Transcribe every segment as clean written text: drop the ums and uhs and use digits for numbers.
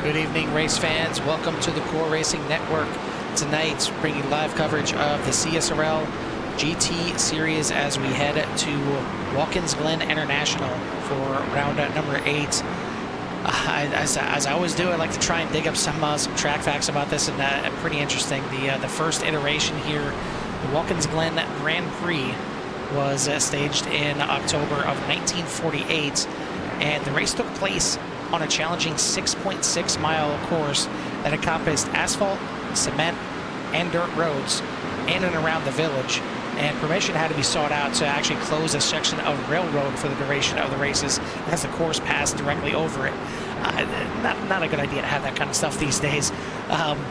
Good evening, race fans. Welcome to the Core Racing Network. Tonight, bringing live coverage of the CSRL GT Series as we head to Watkins Glen International for round number 8. As I always do, I like to try and dig up some track facts about this, and pretty interesting. The first iteration here, the Watkins Glen Grand Prix, was staged in October of 1948, and the race took place on a challenging 6.6 mile course that encompassed asphalt, cement, and dirt roads in and around the village. And permission had to be sought out to actually close a section of railroad for the duration of the races as the course passed directly over it. Not a good idea to have that kind of stuff these days.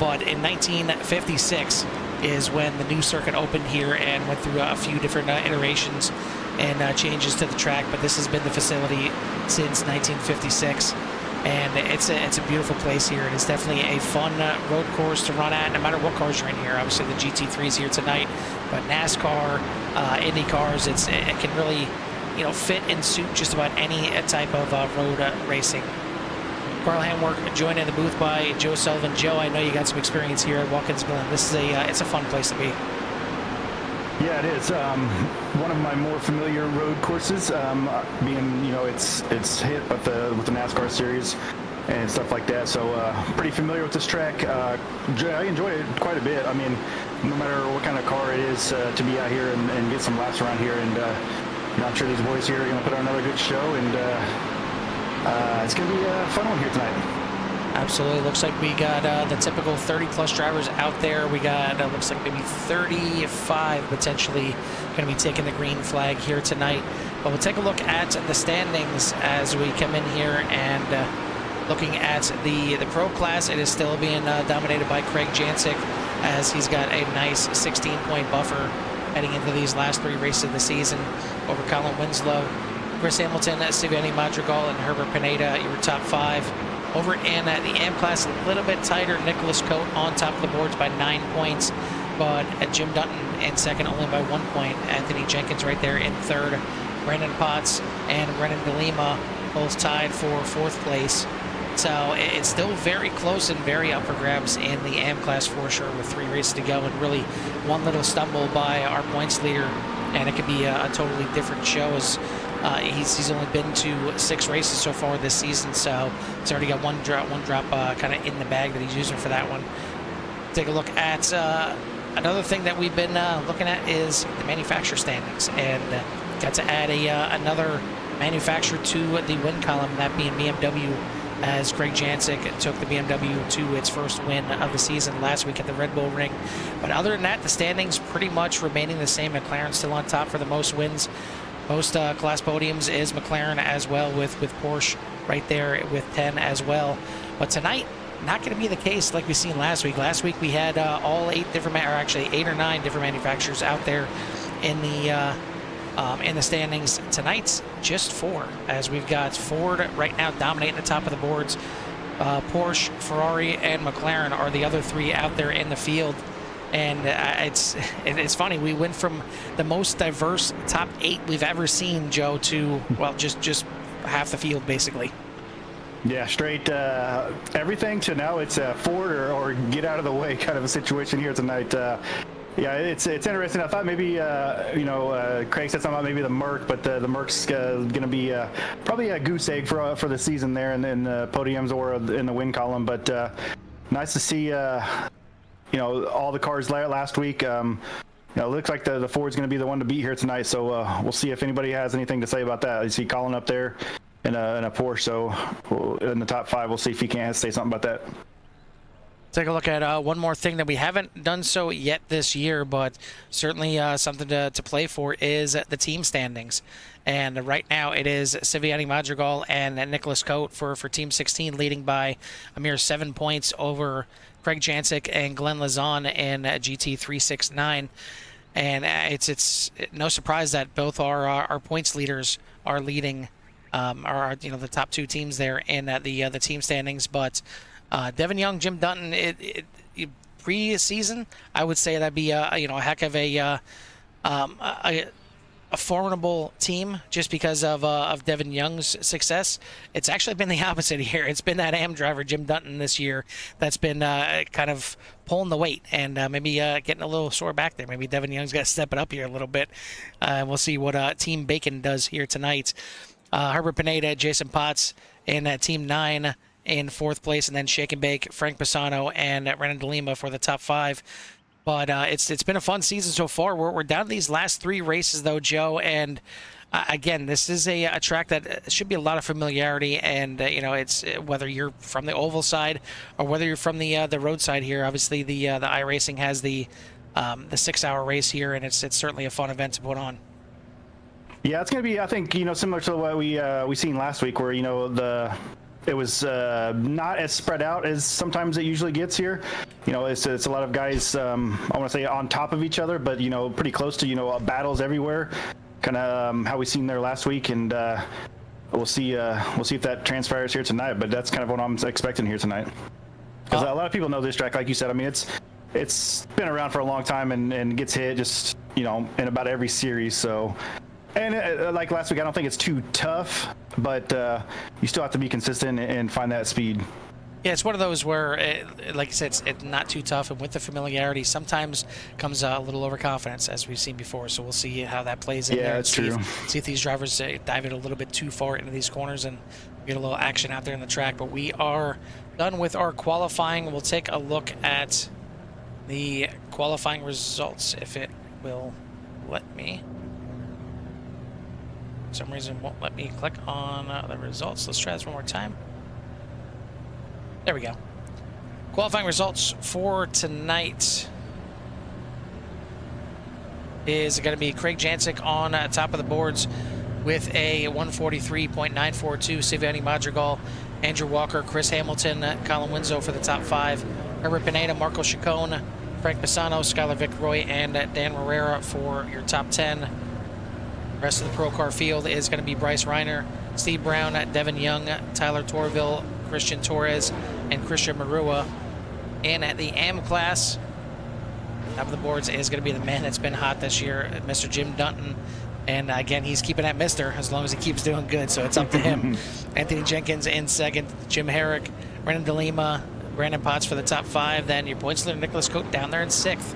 But in 1956 is when the new circuit opened here and went through a few different iterations and changes to the track. But this has been the facility since 1956. And it's a beautiful place here, and it's definitely a fun road course to run at, no matter what cars are in here. Obviously, the GT3 is here tonight, but NASCAR, Indy cars, it can really, fit and suit just about any type of road racing. Carl Hamwork joined in the booth by Joe Sullivan. Joe, I know you got some experience here at Watkins Glen. This is it's a fun place to be. Yeah, it is. One of my more familiar road courses, being it's hit with the NASCAR series and stuff like that. So pretty familiar with this track. I enjoy it quite a bit. I mean, no matter what kind of car it is, to be out here and get some laps around here, and I'm sure these boys here are going to put on another good show, and it's going to be a fun one here tonight. Absolutely. Looks like we got the typical 30-plus drivers out there. We got, looks like maybe 35 potentially going to be taking the green flag here tonight. But we'll take a look at the standings as we come in here, and looking at the pro class, it is still being dominated by Craig Jancic, as he's got a nice 16-point buffer heading into these last 3 races of the season over Colin Winslow. Chris Hamilton, Siviani Madrigal, and Herbert Pineda, your top 5. Over in the AM class, a little bit tighter. Nicholas Cote on top of the boards by 9 points, but Jim Dutton in second only by 1 point. Anthony Jenkins right there in third. Brandon Potts and Brennan DeLima both tied for 4th place. So it's still very close and very up for grabs in the AM class for sure, with 3 races to go, and really one little stumble by our points leader, and it could be a totally different show, as he's only been to 6 races so far this season, so he's already got one drop kind of in the bag that he's using for that one. Take a look at another thing that we've been looking at is the manufacturer standings, and got to add another manufacturer to the win column, that being BMW, as Craig Jancic took the BMW to its first win of the season last week at the Red Bull Ring. But other than that, the standings pretty much remaining the same. McLaren still on top for the most wins. Most class podiums is McLaren as well, with Porsche right there with 10 as well. But tonight, not going to be the case like we seen last week. Last week we had all 8 different, or actually 8 or 9 different manufacturers out there in the standings. Tonight's just 4, as we've got Ford right now dominating the top of the boards. Porsche, Ferrari, and McLaren are the other 3 out there in the field. And it's funny, we went from the most diverse top 8 we've ever seen, Joe, to, well, just half the field basically. Yeah, straight everything to now it's Ford or get out of the way kind of a situation here tonight. Yeah, it's interesting. I thought maybe Craig said something about maybe the Merc, but the Merc's going to be probably a goose egg for the season there, and in the podiums or in the win column. But nice to see all the cars last week. It looks like the Ford's going to be the one to beat here tonight. So we'll see if anybody has anything to say about that. I see Colin up there in a Porsche, so in the top 5, we'll see if he can't say something about that. Take a look at one more thing that we haven't done so yet this year, but certainly something to play for, is the team standings. And right now it is Siviani Madrigal and Nicholas Cote for Team 16, leading by a mere 7 points over Craig Jancic and Glenn Lazon in GT369. And it's no surprise that both our points leaders are leading, the top 2 teams there in the team standings. But Devin Young, Jim Dutton, pre-season, I would say that'd be a heck of a a formidable team just because of Devin Young's success. It's actually been the opposite here. It's been that AM driver, Jim Dutton, this year that's been kind of pulling the weight and maybe getting a little sore back there. Maybe Devin Young's got to step it up here a little bit. We'll see what Team Bacon does here tonight. Herbert Pineda, Jason Potts in Team 9 in 4th place, and then Shake and Bake, Frank Pisano, and Renan De Lima for the top 5. But it's been a fun season so far. We're down to these last 3 races, though, Joe. And again, this is a track that should be a lot of familiarity. And you know, it's whether you're from the oval side or whether you're from the road side here. Obviously, the iRacing has the 6-hour race here, and it's certainly a fun event to put on. Yeah, it's going to be, I think, you know, similar to what we seen last week, where, you know, it was not as spread out as sometimes it usually gets here. You know, it's a lot of guys, I want to say on top of each other, but, you know, pretty close to, you know, battles everywhere, kind of how we seen there last week. And we'll see if that transpires here tonight, but that's kind of what I'm expecting here tonight. Because a lot of people know this track, like you said. I mean, it's been around for a long time and gets hit just, you know, in about every series. So, and like last week, I don't think it's too tough, but you still have to be consistent and find that speed. Yeah, it's one of those where, like I said, it's not too tough, and with the familiarity, sometimes comes a little overconfidence, as we've seen before. So we'll see how that plays in there. Yeah, that's true. See if these drivers dive it a little bit too far into these corners and get a little action out there in the track. But we are done with our qualifying. We'll take a look at the qualifying results, if it will let me. For some reason, won't let me click on the results. Let's try this one more time. There we go. Qualifying results for tonight is going to be Craig Jancic on top of the boards with a 143.942. Siviani Madrigal, Andrew Walker, Chris Hamilton, Colin Winslow for the top 5. Herbert Pineda, Marco Chacon, Frank Pisano, Skylar Vickroy, and Dan Herrera for your top 10. Rest of the Pro Car field is going to be Bryce Reiner, Steve Brown, Devin Young, Tyler Torville, Christian Torres, and Christian Marua. And at the AM class, top of the boards is going to be the man that's been hot this year, Mr. Jim Dutton. And again, he's keeping that Mister as long as he keeps doing good, so it's up to him. Anthony Jenkins in 2nd, Jim Herrick, Renan De Lima, Brandon Potts for the top 5. Then your points leader, Nicholas Cote, down there in 6th.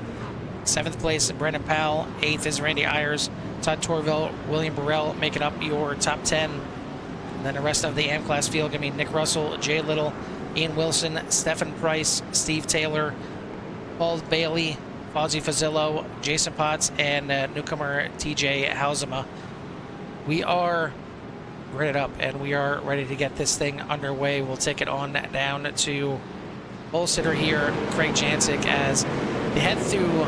7th place, Brendan Powell. 8th is Randy Ayers, Todd Torville, William Burrell making up your top 10. And then the rest of the AM class field going to be Nick Russell, Jay Little, Ian Wilson, Stephen Price, Steve Taylor, Paul Bailey, Fozzie Fazillo, Jason Potts, and newcomer TJ Hausema. We are ready up, and we are ready to get this thing underway. We'll take it on down to pole sitter here, Craig Jancic, as they head through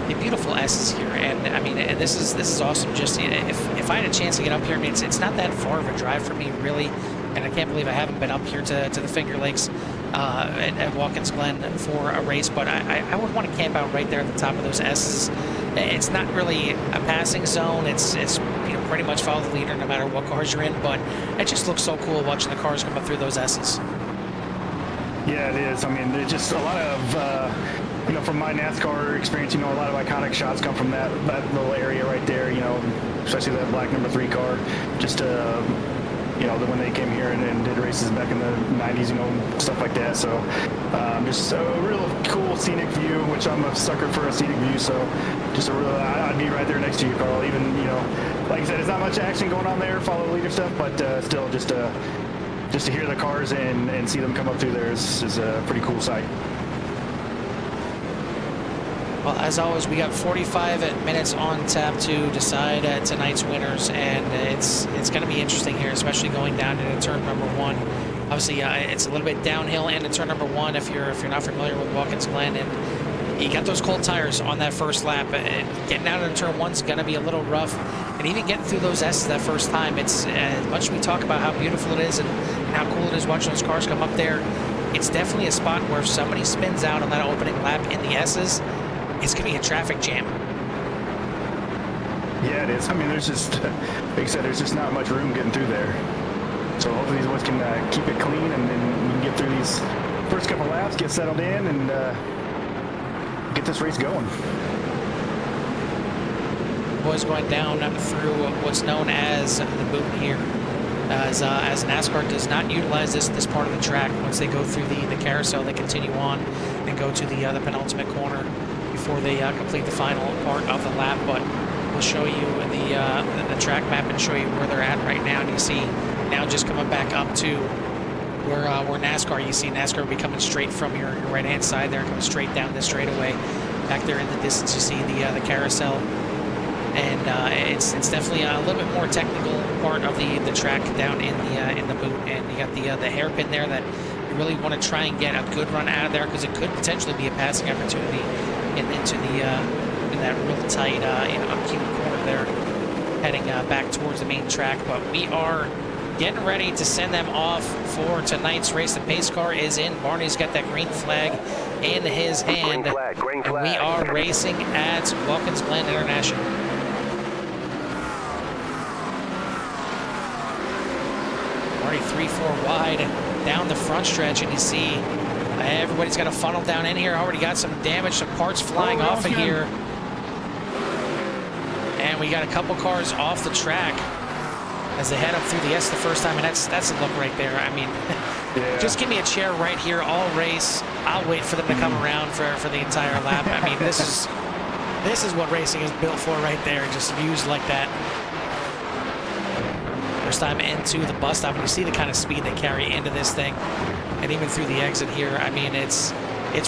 the beautiful S's here. And I mean, this is awesome. Just if I had a chance to get up here, I mean, it's not that far of a drive for me, really. And I can't believe I haven't been up here to the Finger Lakes at Watkins Glen for a race. But I would want to camp out right there at the top of those S's. It's not really a passing zone. It's you know, pretty much follow the leader no matter what cars you're in. But it just looks so cool watching the cars come up through those S's. Yeah, it is. I mean, it's just a lot of, you know, from my NASCAR experience, you know, a lot of iconic shots come from that little area right there, you know, especially that black number 3 car. Just, you know, when they came here and did races back in the 90s, you know, stuff like that. So just a real cool scenic view, which I'm a sucker for a scenic view. So just a real, I'd be right there next to you, Carl. Even, you know, like I said, there's not much action going on there, follow the leader stuff, but still just to hear the cars and see them come up through there is a pretty cool sight. Well, as always, we got 45 minutes on tap to decide tonight's winners, and it's going to be interesting here, especially going down into turn number 1. Obviously, it's a little bit downhill into turn number 1 if you're not familiar with Watkins Glen, and you got those cold tires on that first lap. Getting out into turn 1 is going to be a little rough, and even getting through those S's that first time, it's as much as we talk about how beautiful it is and how cool it is watching those cars come up there. It's definitely a spot where if somebody spins out on that opening lap in the S's, it's going to be a traffic jam. Yeah, it is. I mean, there's just, like I said, there's just not much room getting through there. So hopefully these boys can keep it clean, and then we can get through these first couple laps, get settled in, and get this race going. boys going down through what's known as the boot here. As NASCAR does not utilize this part of the track. Once they go through the carousel, they continue on and go to the penultimate corner before they complete the final part of the lap. But we'll show you the track map and show you where they're at right now. And you see now just coming back up to where NASCAR. You see NASCAR will be coming straight from your right-hand side there, coming straight down this straightaway. Back there in the distance, you see the carousel. And it's definitely a little bit more technical part of the track down in the boot, and you got the hairpin there that you really want to try and get a good run out of there, because it could potentially be a passing opportunity into in that real tight upkeep corner there, heading back towards the main track. But we are getting ready to send them off for tonight's race. The pace car is in. Barney's got that green flag in his hand, green flag. and we are racing at Watkins Glen International. Already 3-4 wide down the front stretch, and you see everybody's got a funnel down in here. Already got some damage, some parts flying off of here. And we got a couple cars off the track as they head up through the S the first time, and that's a look right there. I mean, yeah. Just give me a chair right here all race. I'll wait for them to come around for the entire lap. I mean, this is what racing is built for right there, just views like that. First time into the bus stop, and you see the kind of speed they carry into this thing, and even through the exit here. I mean, it's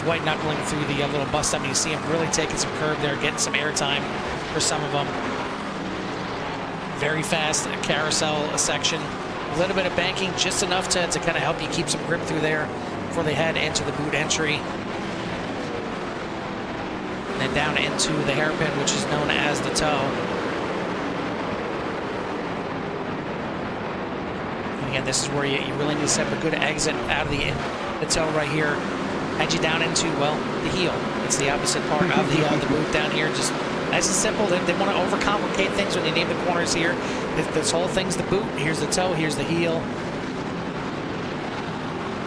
white knuckling through the little bus stop, and you see them really taking some curve there, getting some airtime for some of them. Very fast carousel section, a little bit of banking, just enough to kind of help you keep some grip through there before they head into the boot entry. And then down into the hairpin, which is known as the toe. Again, this is where you really need to set up a good exit out of the toe right here. Head you down into, well, the heel. It's the opposite part of the boot down here. Just nice and simple. They want to overcomplicate things when they name the corners here. This whole thing's the boot. Here's the toe. Here's the heel.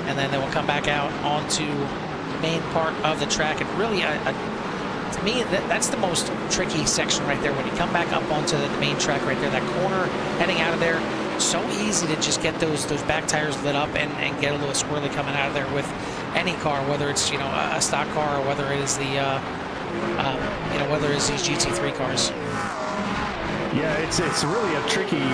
And then they will come back out onto the main part of the track. And really, to me, that's the most tricky section right there. When you come back up onto the main track right there, that corner heading out of there, so easy to just get those back tires lit up and get a little squirrely coming out of there with any car, whether it's a stock car or whether it is whether it's these GT3 cars. Yeah, it's really a tricky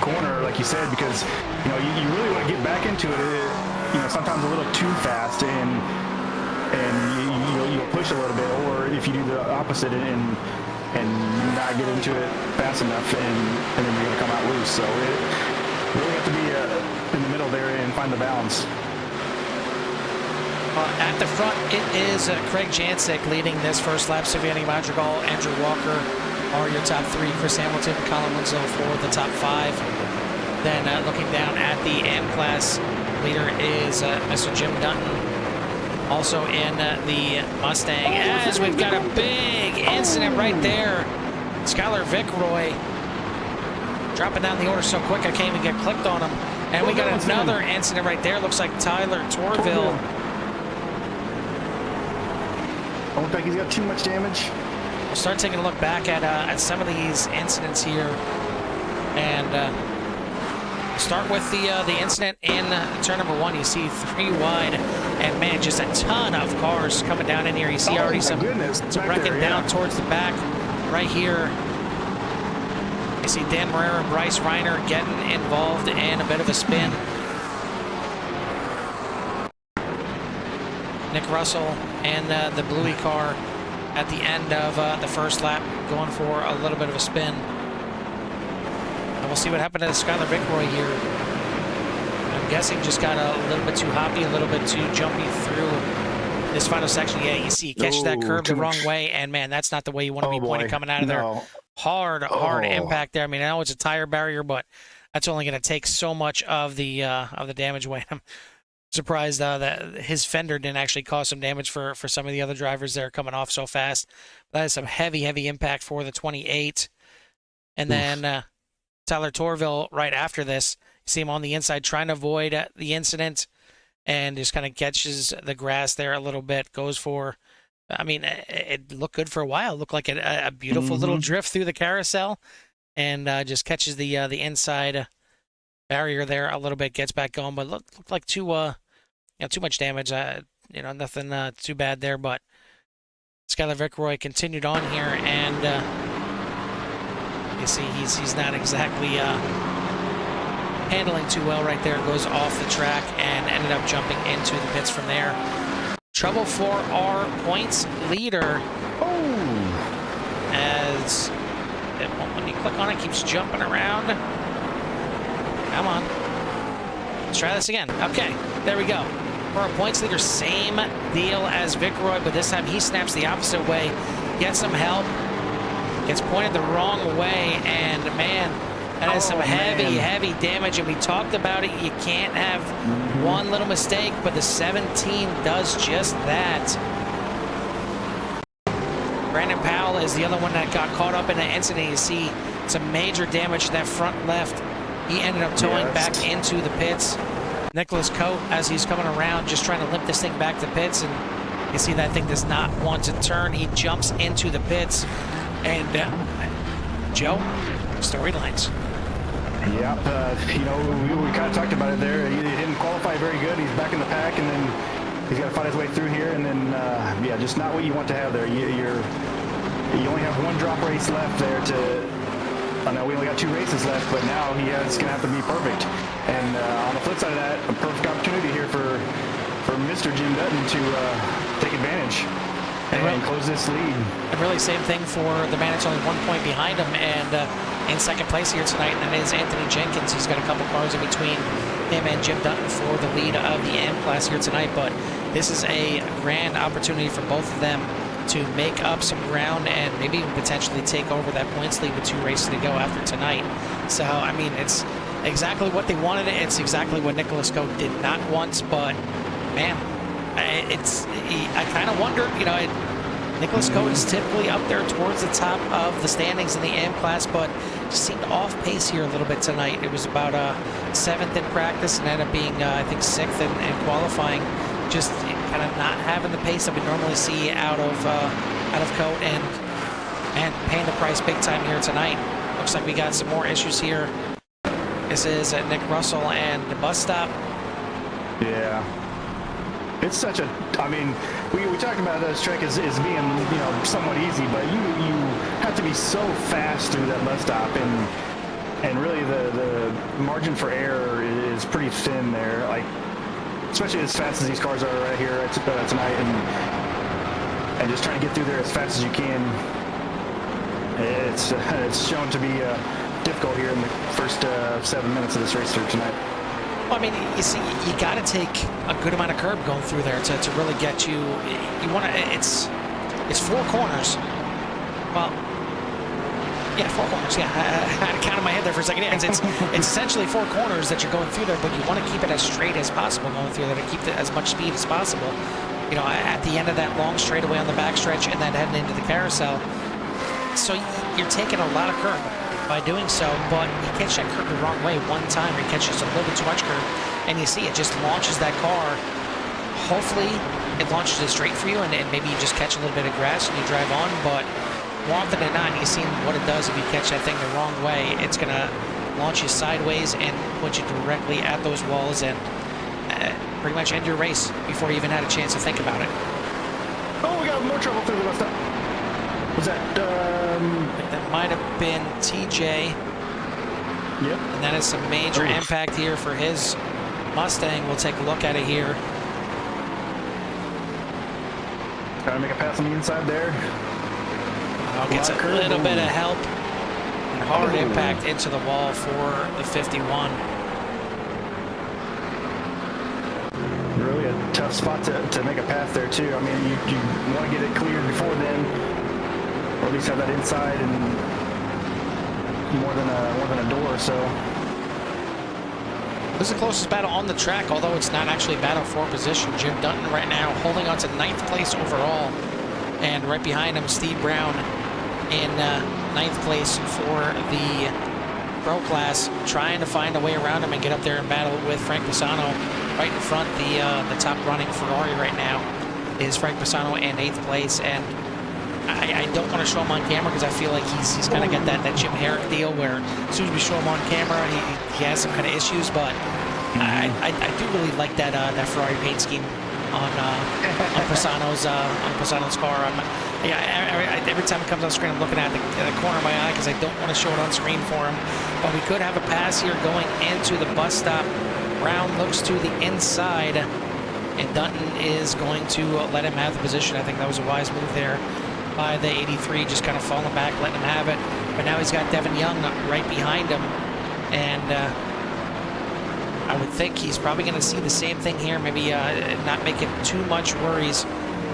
corner, like you said, because you really want to get back into it. Sometimes a little too fast, and you'll push a little bit, or if you do the opposite and not get into it fast enough, and then you're going to come out loose. So it really have to be in the middle there and find the balance. At the front, it is Craig Jancic leading this first lap. Savannah Madrigal, Andrew Walker are your top three. Chris Hamilton, Colin Winslow for the top five. Then looking down at the M class, leader is Mr. Jim Dutton. Also in the Mustang, as we've got a big incident right there. Skylar Vickroy dropping down the order so quick I can't even get clicked on him. And we got another incident right there. Looks like Tyler Torville. I look like he's got too much damage. We'll start taking a look back at some of these incidents here, and start with the incident in turn number one. You see 3 wide, and man, just a ton of cars coming down in here. You see already some wrecking down towards the back right here. You see Dan Marrera and Bryce Reiner getting involved in a bit of a spin. Nick Russell and the Bluey car at the end of the first lap going for a little bit of a spin. And we'll see what happened to Skylar Vickroy here. I'm guessing just got a little bit too hoppy, a little bit too jumpy through this final section. Yeah, you see, catch that curve the wrong way, and man, that's not the way you want to be pointing coming out of there. Hard impact there. I mean, I know it's a tire barrier, but that's only going to take so much of the damage weight. I'm surprised that his fender didn't actually cause some damage for some of the other drivers there coming off so fast. That is some heavy impact for the 28. And then Tyler Torville right after this, you see him on the inside trying to avoid the incident and just kind of catches the grass there a little bit, goes for I mean, it looked good for a while. It looked like a beautiful little drift through the carousel, and just catches the inside barrier there a little bit, gets back going, but looked like too much damage. Nothing too bad there, but Skylar Vickroy continued on here, and you see he's not exactly handling too well right there. Goes off the track and ended up jumping into the pits from there. Trouble for our points leader. Oh! As it won't let me click on it, keeps jumping around. Come on. Let's try this again. Okay, there we go. For our points leader, same deal as Vickroy, but this time he snaps the opposite way, gets some help, gets pointed the wrong way, and man, that is some heavy damage, and we talked about it. You can't have one little mistake, but the 17 does just that. Brandon Powell is the other one that got caught up in the incident. You see some major damage to that front left. He ended up towing back into the pits. Nicholas Cote, as he's coming around, just trying to limp this thing back to pits, and you see that thing does not want to turn. He jumps into the pits, and Joe, storylines. Yep, we kind of talked about it there. He didn't qualify very good. He's back in the pack, and then he's got to fight his way through here, and then, yeah, just not what you want to have there. You only have one drop race left there to... I know we only got 2 races left, but now he's going to have to be perfect. And on the flip side of that, a perfect opportunity here for Mr. Jim Dutton to take advantage and close this lead. And really same thing for the man that's only 1 point behind him and in second place here tonight, and that is Anthony Jenkins. He's got a couple cars in between him and Jim Dutton for the lead of the AM class here tonight, but this is a grand opportunity for both of them to make up some ground and maybe even potentially take over that points lead with 2 races to go after tonight. So, I mean, it's exactly what they wanted. It's exactly what Nicholas Cote did not want, but, man, I kind of wondered, Nicholas Cote is typically up there towards the top of the standings in the AM class, but just seemed off pace here a little bit tonight. It was about 7th in practice and ended up being, I think, 6th in qualifying. Just kind of not having the pace that we normally see out of Cote, and paying the price big time here tonight. Looks like we got some more issues here. This is Nick Russell and the bus stop. Yeah. It's such a, I mean, we talked about this track as being, somewhat easy, but you have to be so fast through that bus stop, and really the margin for error is pretty thin there, like, especially as fast as these cars are right here tonight, and just trying to get through there as fast as you can. It's shown to be difficult here in the first 7 minutes of this race here tonight. Well, I mean, you see, you got to take a good amount of curb going through there to really get you. You want to. It's 4 corners. Well, yeah, 4 corners. Yeah, I had to count in my head there for a second. Yeah, it's essentially 4 corners that you're going through there, but you want to keep it as straight as possible going through there to keep as much speed as possible. At the end of that long straightaway on the backstretch and then heading into the carousel. So you're taking a lot of curb by doing so, but you catch that curb the wrong way one time, or you catch just a little bit too much curb, and you see it just launches that car. Hopefully, it launches it straight for you, and maybe you just catch a little bit of grass and you drive on, but more often than not, you've seen what it does if you catch that thing the wrong way. It's going to launch you sideways and put you directly at those walls and pretty much end your race before you even had a chance to think about it. Oh, we got more trouble through the bus stop. Was that, I think that might have been TJ. Yep. And that is some major impact here for his Mustang. We'll take a look at it here. Trying to make a pass on the inside there. Gets a little bit of help and hard impact into the wall for the 51. Really a tough spot to make a pass there too. I mean, you want to get it cleared before then, or at least have that inside and more than a door. So this is the closest battle on the track, although it's not actually a battle for position. Jim Dutton right now holding on to 9th place overall, and right behind him, Steve Brown in 9th place for the Pro class, trying to find a way around him and get up there and battle with Frank Pisano right in front, the top running Ferrari right now. is Frank Pisano in 8th place, and I don't want to show him on camera because I feel like he's kind of got that Jim Herrick deal where as soon as we show him on camera, he has some kind of issues. But I do really like that Ferrari paint scheme on Pisano's car. Every time it comes on screen, I'm looking at the corner of my eye because I don't want to show it on screen for him. But we could have a pass here going into the bus stop. Brown looks to the inside, and Dutton is going to let him have the position. I think that was a wise move there by the 83, just kind of falling back, letting him have it. But now he's got Devin Young right behind him, and I would think he's probably going to see the same thing here, maybe not making too much worries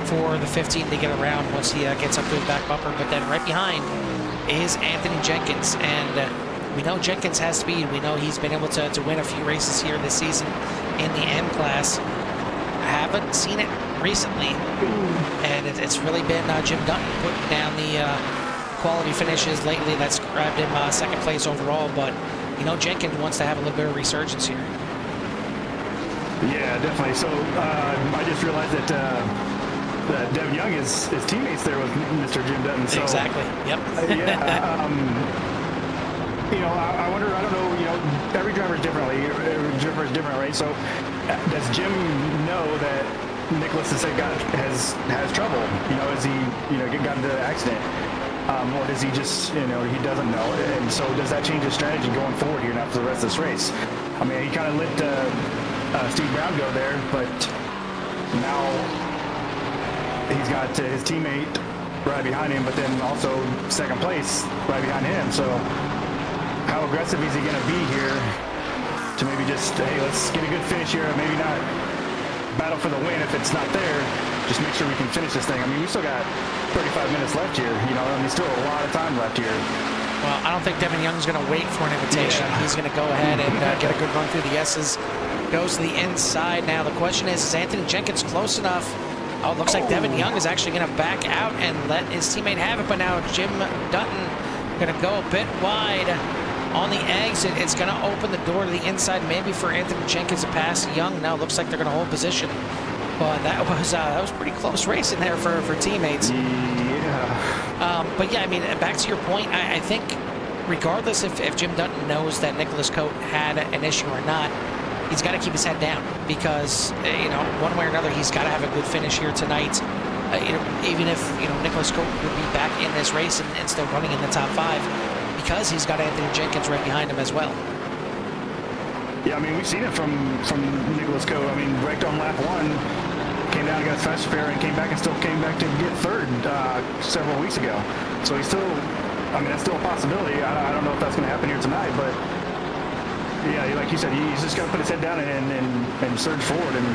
for the 15 to get around once he gets up to his back bumper. But then right behind is Anthony Jenkins, and we know Jenkins has speed. We know he's been able to win a few races here this season in the M class. I haven't seen it recently, and it's really been Jim Dutton putting down the quality finishes lately. That's grabbed him 2nd place overall, but you know Jenkins wants to have a little bit of resurgence here. Yeah, definitely. So I just realized that Devin Young is teammates there with Mr. Jim Dutton. So, exactly. Yep. You know, I wonder. I don't know. You know, every driver is different, right? So, does Jim know that Nicholas has trouble? You know, has he got into an accident, or does he just he doesn't know? And so, does that change his strategy going forward here now for the rest of this race? I mean, he kind of let Steve Brown go there, but now he's got his teammate right behind him, but then also 2nd place right behind him. So. How aggressive is he going to be here to maybe just, hey, let's get a good finish here, maybe not battle for the win if it's not there, just make sure we can finish this thing. I mean, we still got 35 minutes left here, you know, and there's still a lot of time left here. Well, I don't think Devin Young's going to wait for an invitation. Yeah. He's going to go ahead and get a good run through the S's. Goes to the inside now. The question is Anthony Jenkins close enough? Oh, it looks like Devin Young is actually going to back out and let his teammate have it, but now Jim Dutton going to go a bit wide on the exit. It's going to open the door to the inside, maybe for Anthony Jenkins to pass Young. Now it looks like they're going to hold position. But that was pretty close racing there for teammates. Yeah. But yeah, I mean, back to your point, I think regardless if Jim Dutton knows that Nicholas Cote had an issue or not, he's got to keep his head down because, one way or another, he's got to have a good finish here tonight. Even if, Nicholas Cote would be back in this race and still running in the top 5. Because he's got Anthony Jenkins right behind him as well. Yeah, I mean, we've seen it from Nicholas Cote. I mean, wrecked on lap 1, came down and got a fast repair, and came back to get 3rd several weeks ago. So he's still, I mean, that's still a possibility. I don't know if that's going to happen here tonight, but yeah, like you said, he's just got to put his head down and surge forward. And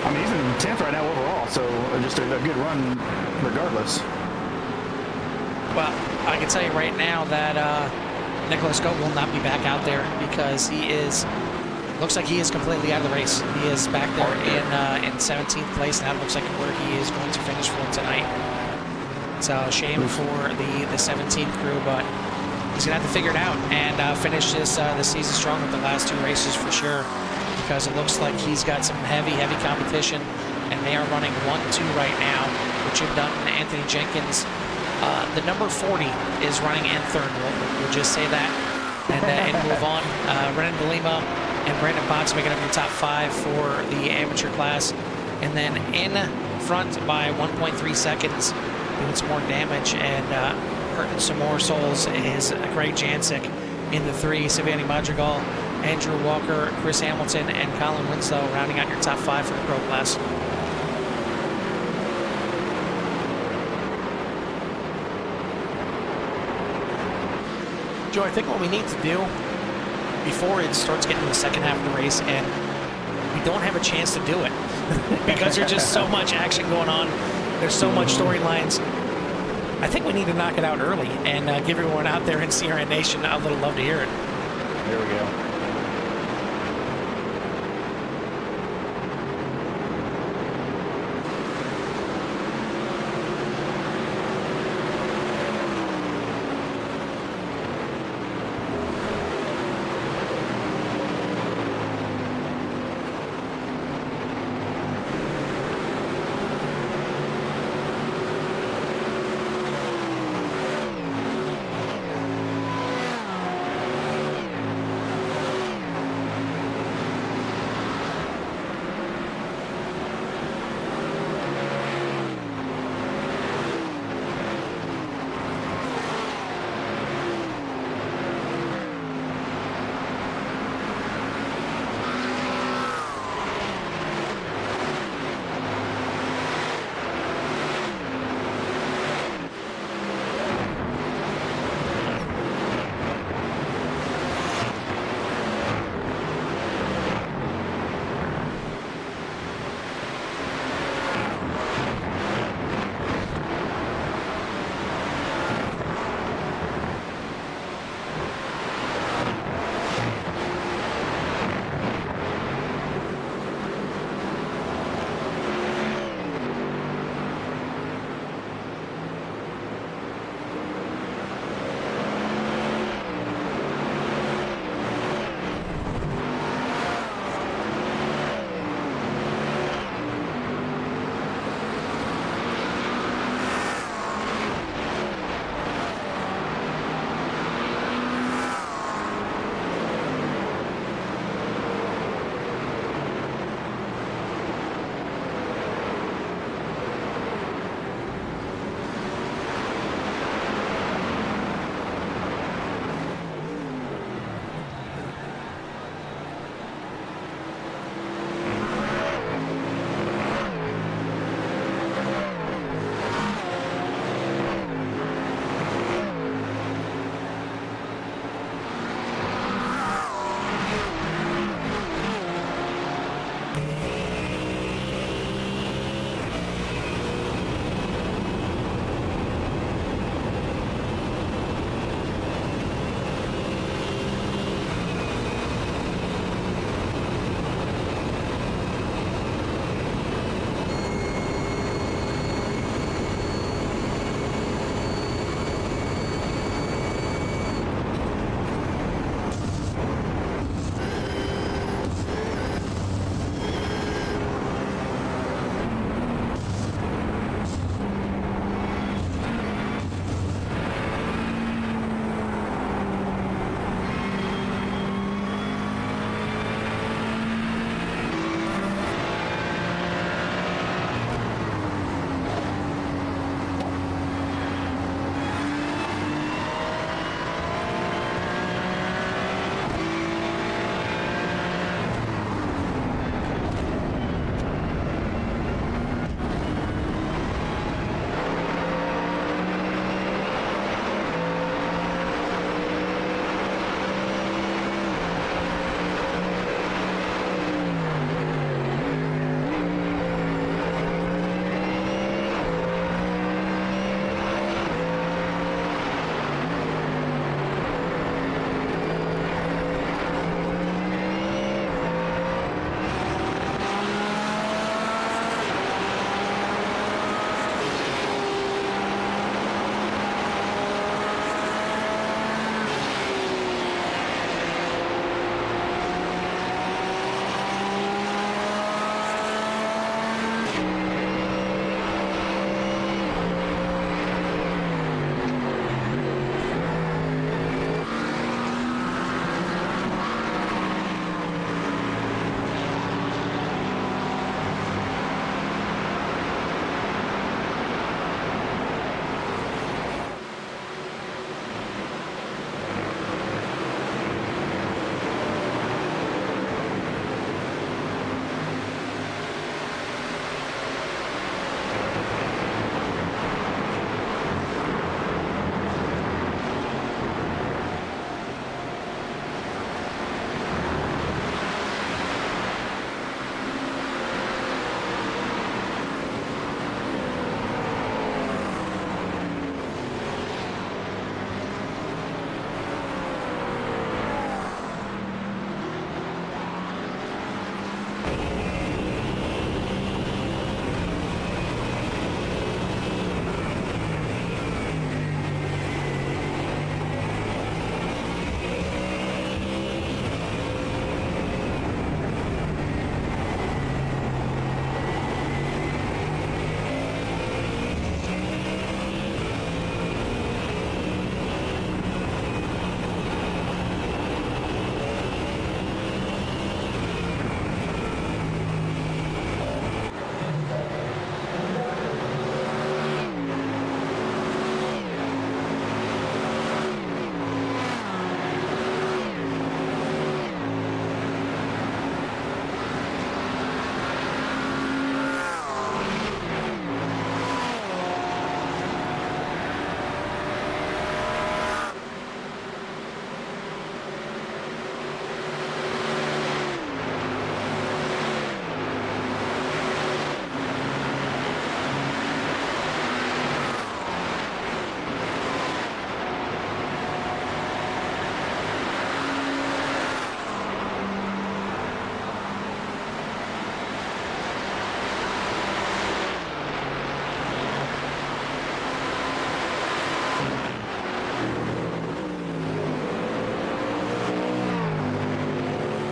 I mean, he's in 10th right now overall, so just a good run regardless. Well, I can tell you right now that Nicholas Cote will not be back out there because looks like he is completely out of the race. He is back there in 17th place, and that looks like where he is going to finish for tonight. It's a shame for the 17th crew, but he's going to have to figure it out and finish this season strong with the last 2 races for sure, because it looks like he's got some heavy competition, and they are running 1-2 right now with Jim Dutton and Anthony Jenkins. The number 40 is running in 3rd. We'll just say that and move on. Renan De Lima and Brandon Potts making up the top 5 for the amateur class. And then in front by 1.3 seconds, doing some more damage and hurting some more souls is Craig Jancic in the 3. Savani Madrigal, Andrew Walker, Chris Hamilton, and Colin Winslow rounding out your top 5 for the pro class. Joe, I think what we need to do before it starts getting to the second half of the race, and we don't have a chance to do it because there's just so much action going on. There's so much storylines. I think we need to knock it out early and give everyone out there in CRN Nation a little love to hear it. There we go.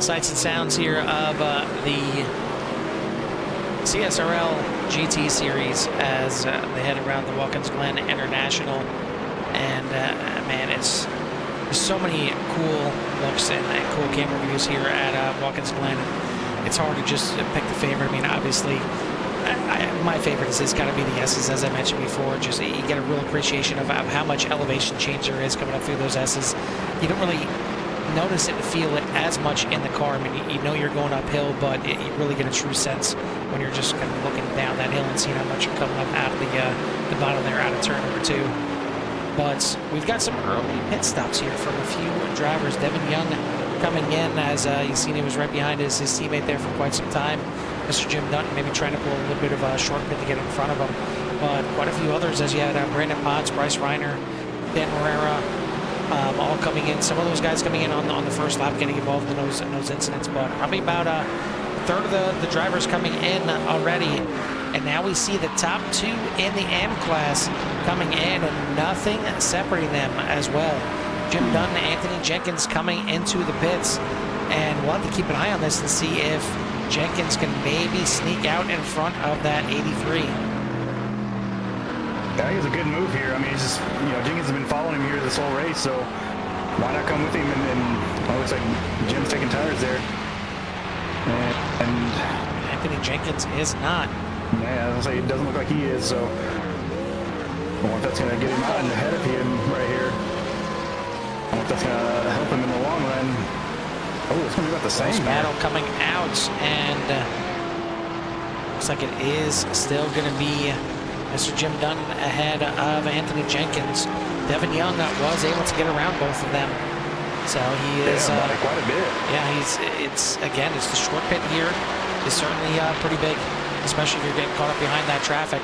sights and sounds here of the CSRL GT series as they head around the Watkins Glen International. And man, there's so many cool looks and cool camera views here at Watkins Glen. It's hard to just pick the favorite. I mean, obviously, my favorite is got to be the S's, as I mentioned before. Just you get a real appreciation of how much elevation change there is coming up through those S's. You don't really notice it and feel it as much in the car. I mean, you know you're going uphill, but you really get a true sense when you're just kind of looking down that hill and seeing how much you're coming up out of the bottom there, out of turn number 2. But we've got some early pit stops here from a few drivers. Devin Young coming in, as you've seen, he was right behind his teammate there for quite some time. Mr. Jim Dutton maybe trying to pull a little bit of a short pit to get in front of him. But quite a few others, as you had Brandon Potts, Bryce Reiner, Dan Herrera, all coming in. Some of those guys coming in on the first lap, getting involved in those incidents. But probably about a third of the drivers coming in already. And now we see the top 2 in the AM class coming in, and nothing separating them as well. Jim Dutton and Anthony Jenkins coming into the pits. And we'll have to keep an eye on this and see if Jenkins can maybe sneak out in front of that 83. I think it's a good move here. I mean, he's just, Jenkins has been following him here this whole race, so why not come with him? And it looks like Jim's taking tires there. And Anthony Jenkins is not. Yeah, I was gonna say, it doesn't look like he is, so I wonder if that's going to get him out and ahead of him right here. I wonder if that's going to help him in the long run. Oh, it's going to be about the same. Battle coming out, and looks like it is still going to be Mr. Jim Dutton ahead of Anthony Jenkins. Devin Young was able to get around both of them, so he is quite a bit. Yeah, it's the short pit here is certainly pretty big, especially if you're getting caught up behind that traffic.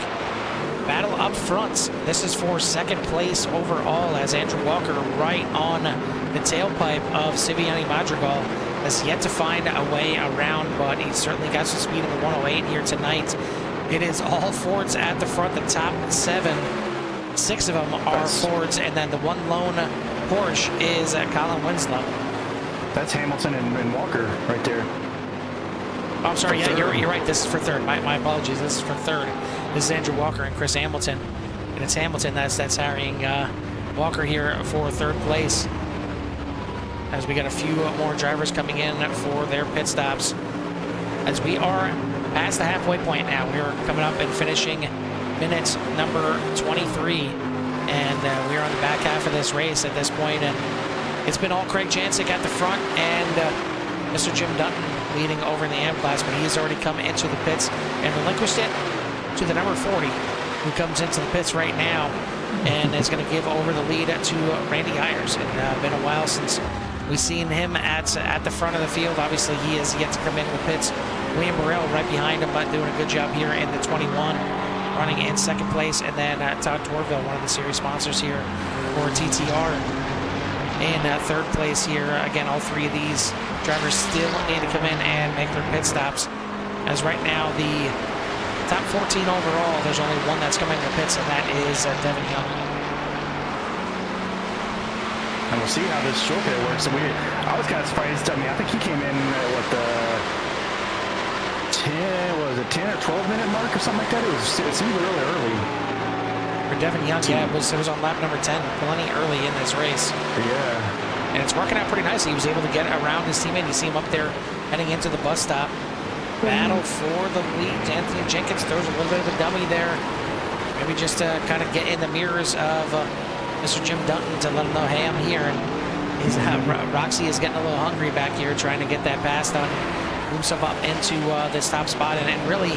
Battle up front. This is for second place overall, as Andrew Walker right on the tailpipe of Siviani Madrigal has yet to find a way around, but he's certainly got some speed in the 108 here tonight. It is all Fords at the front, the top 7. 6 of them are Fords, and then the one lone Porsche is Colin Winslow. That's Hamilton and Walker right there. Oh, I'm sorry, yeah, you're right. This is for third. My apologies. This is for third. This is Andrew Walker and Chris Hamilton. And it's Hamilton that's harrying Walker here for third place. As we got a few more drivers coming in for their pit stops. As we are past the halfway point now. We're coming up and finishing minute number 23. And we're on the back half of this race at this point. And it's been all Craig Jancic at the front and Mr. Jim Dutton leading over in the AM class, but he's already come into the pits and relinquished it to the number 40, who comes into the pits right now and is going to give over the lead to Randy Ayers. It's been a while since we've seen him at the front of the field. Obviously, he is yet to come in the pits. William Burrell right behind him, but doing a good job here in the 21, running in second place. And then Todd Torville, one of the series sponsors here for TTR, in third place here. Again, all 3 of these drivers still need to come in and make their pit stops, as right now the top 14 overall, there's only one that's coming in the pits, and that is Devin Young. And we'll see how this short pit works. I was kind of surprised. I mean, I think he came in at the 10 or 12 minute mark or something like that. It seemed really early. For Devin Young, yeah, it was on lap number 10, plenty early in this race. Yeah. And it's working out pretty nicely. He was able to get around his teammate. You see him up there heading into the bus stop. Battle for the lead. Anthony Jenkins throws a little bit of a dummy there. Maybe just to kind of get in the mirrors of Mr. Jim Dutton to let him know, hey, I'm here. And Roxy is getting a little hungry back here, trying to get that pass done. Moves himself up into this top spot. And really,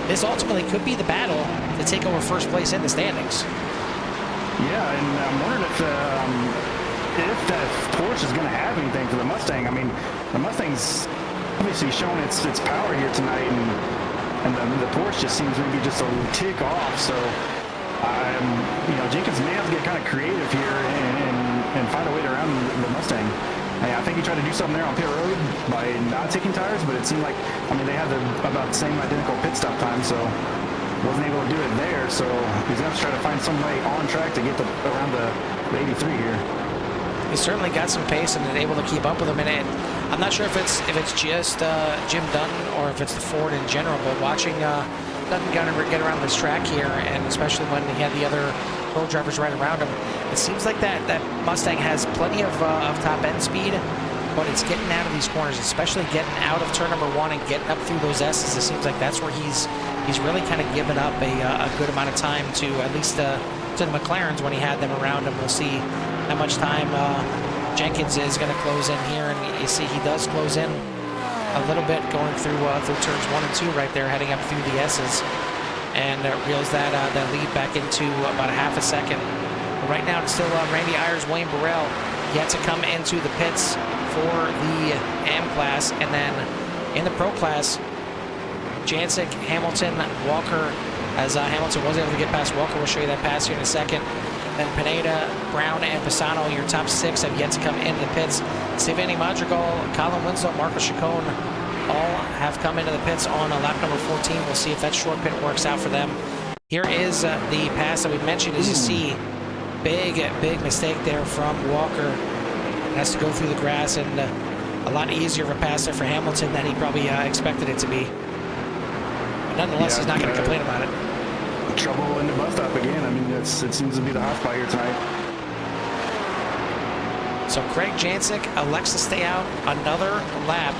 this ultimately could be the battle to take over first place in the standings. Yeah, and I'm wondering if that Porsche is going to have anything for the Mustang. I mean, the Mustang's obviously shown its power here tonight, and the Porsche just seems maybe just a tick off. So, Jenkins may have to get kind of creative here and find a way around the Mustang. I think he tried to do something there on pit road by not taking tires, but it seemed like, they had about the same identical pit stop time, so wasn't able to do it there. So he's going to have to try to find some way on track to get around the 83 here. He's certainly got some pace and able to keep up with him. And I'm not sure if it's just Jim Dutton or if it's the Ford in general, but watching Dutton get around this track here, and especially when he had the other pro drivers right around him, it seems like that Mustang has plenty of top end speed, but it's getting out of these corners, especially getting out of turn number 1 and getting up through those S's. It seems like that's where he's really kind of given up a good amount of time to at least to the McLarens when he had them around him. We'll see how much time Jenkins is going to close in here, and you see he does close in a little bit going through turns 1 and 2 right there, heading up through the S's, and reels that lead back into about a half a second. But right now it's still Randy Ayers, William Burrell yet to come into the pits for the AM class, and then in the pro class, Jancic, Hamilton, Walker, as Hamilton was able to get past Walker. We'll show you that pass here in a second. Then Pineda, Brown, and Pisano, your top 6 have yet to come into the pits. Steveni Madrigal, Colin Winslow, Marco Chacon all have come into the pits on lap number 14. We'll see if that short pit works out for them. Here is the pass that we mentioned. As you see, big mistake there from Walker. Has to go through the grass, and a lot easier of a pass there for Hamilton than he probably expected it to be. But nonetheless, he's not going to complain about it. Trouble in the bus stop again. I mean, it seems to be the hot spot here tonight. So Craig Jancic elects to stay out another lap.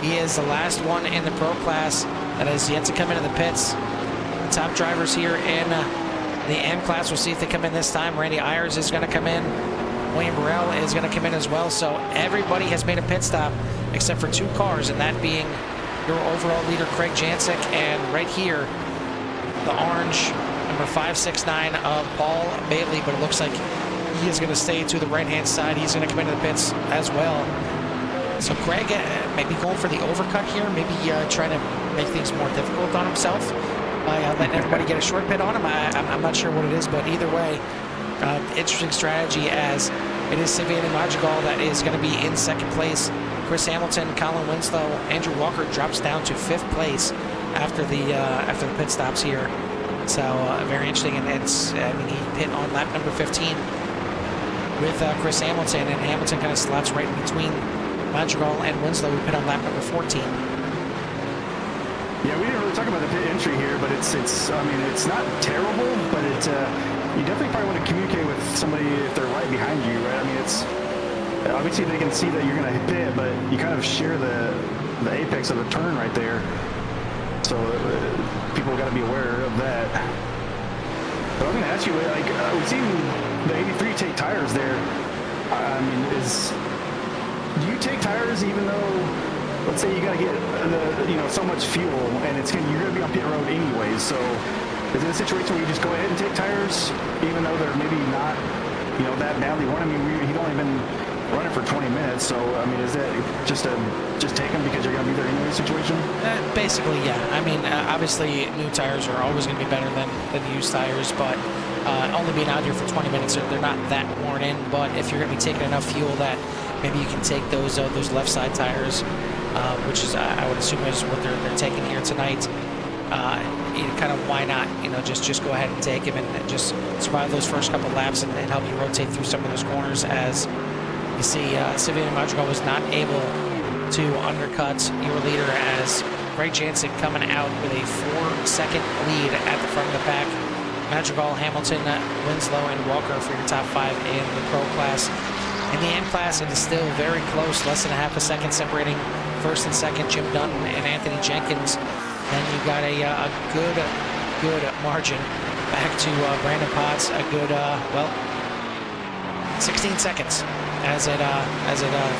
He is the last one in the pro class that has yet to come into the pits. The top drivers here in the M class, we'll see if they come in this time. Randy Ayers is going to come in. William Burrell is going to come in as well. So everybody has made a pit stop except for 2 cars, and that being your overall leader, Craig Jancic, and right here, the orange, number 569 of Paul Bailey, but it looks like he is going to stay to the right-hand side. He's going to come into the pits as well. So Craig maybe going for the overcut here, maybe trying to make things more difficult on himself by letting everybody get a short pit on him. I'm not sure what it is, but either way, interesting strategy, as it is Steveni Madrigal that is going to be in 2nd place. Chris Hamilton, Colin Winslow, Andrew Walker drops down to 5th place after the pit stops here. So very interesting, and it's he pit on lap number 15 with Chris Hamilton, and Hamilton kind of slots right in between Madrigal and Winslow, who pit on lap number 14. Yeah, we didn't really talk about the pit entry here, but it's not terrible, but you definitely probably want to communicate with somebody if they're right behind you, right? I mean, it's obviously they can see that you're going to pit, but you kind of share the apex of the turn right there. So people got to be aware of that. But I'm going to ask you, like, we've seen the 83 take tires there. I mean, do you take tires even though, let's say you got to get so much fuel, and you're going to be on pit road anyways? So is it a situation where you just go ahead and take tires even though they're maybe not that badly worn? I mean, he'd only been running for 20 minutes, so I mean, is that just take them because you're going to be there anyway situation? Basically, yeah. I mean, obviously new tires are always going to be better than used tires, but only being out here for 20 minutes, they're not that worn in. But if you're going to be taking enough fuel that maybe you can take those left side tires, which is I would assume is what they're taking here tonight. Kind of why not? Just go ahead and take him and just survive those first couple laps and help you rotate through some of those corners. As you see, Steveni Madrigal was not able to undercut your leader, as Craig Jancic coming out with a 4-second lead at the front of the pack. Madrigal, Hamilton, Winslow, and Walker for your top 5 in the pro class. In the M class, it is still very close, less than a half a second separating first and second, Jim Dutton and Anthony Jenkins. Then you got a good margin back to Brandon Potts. A good 16 seconds as it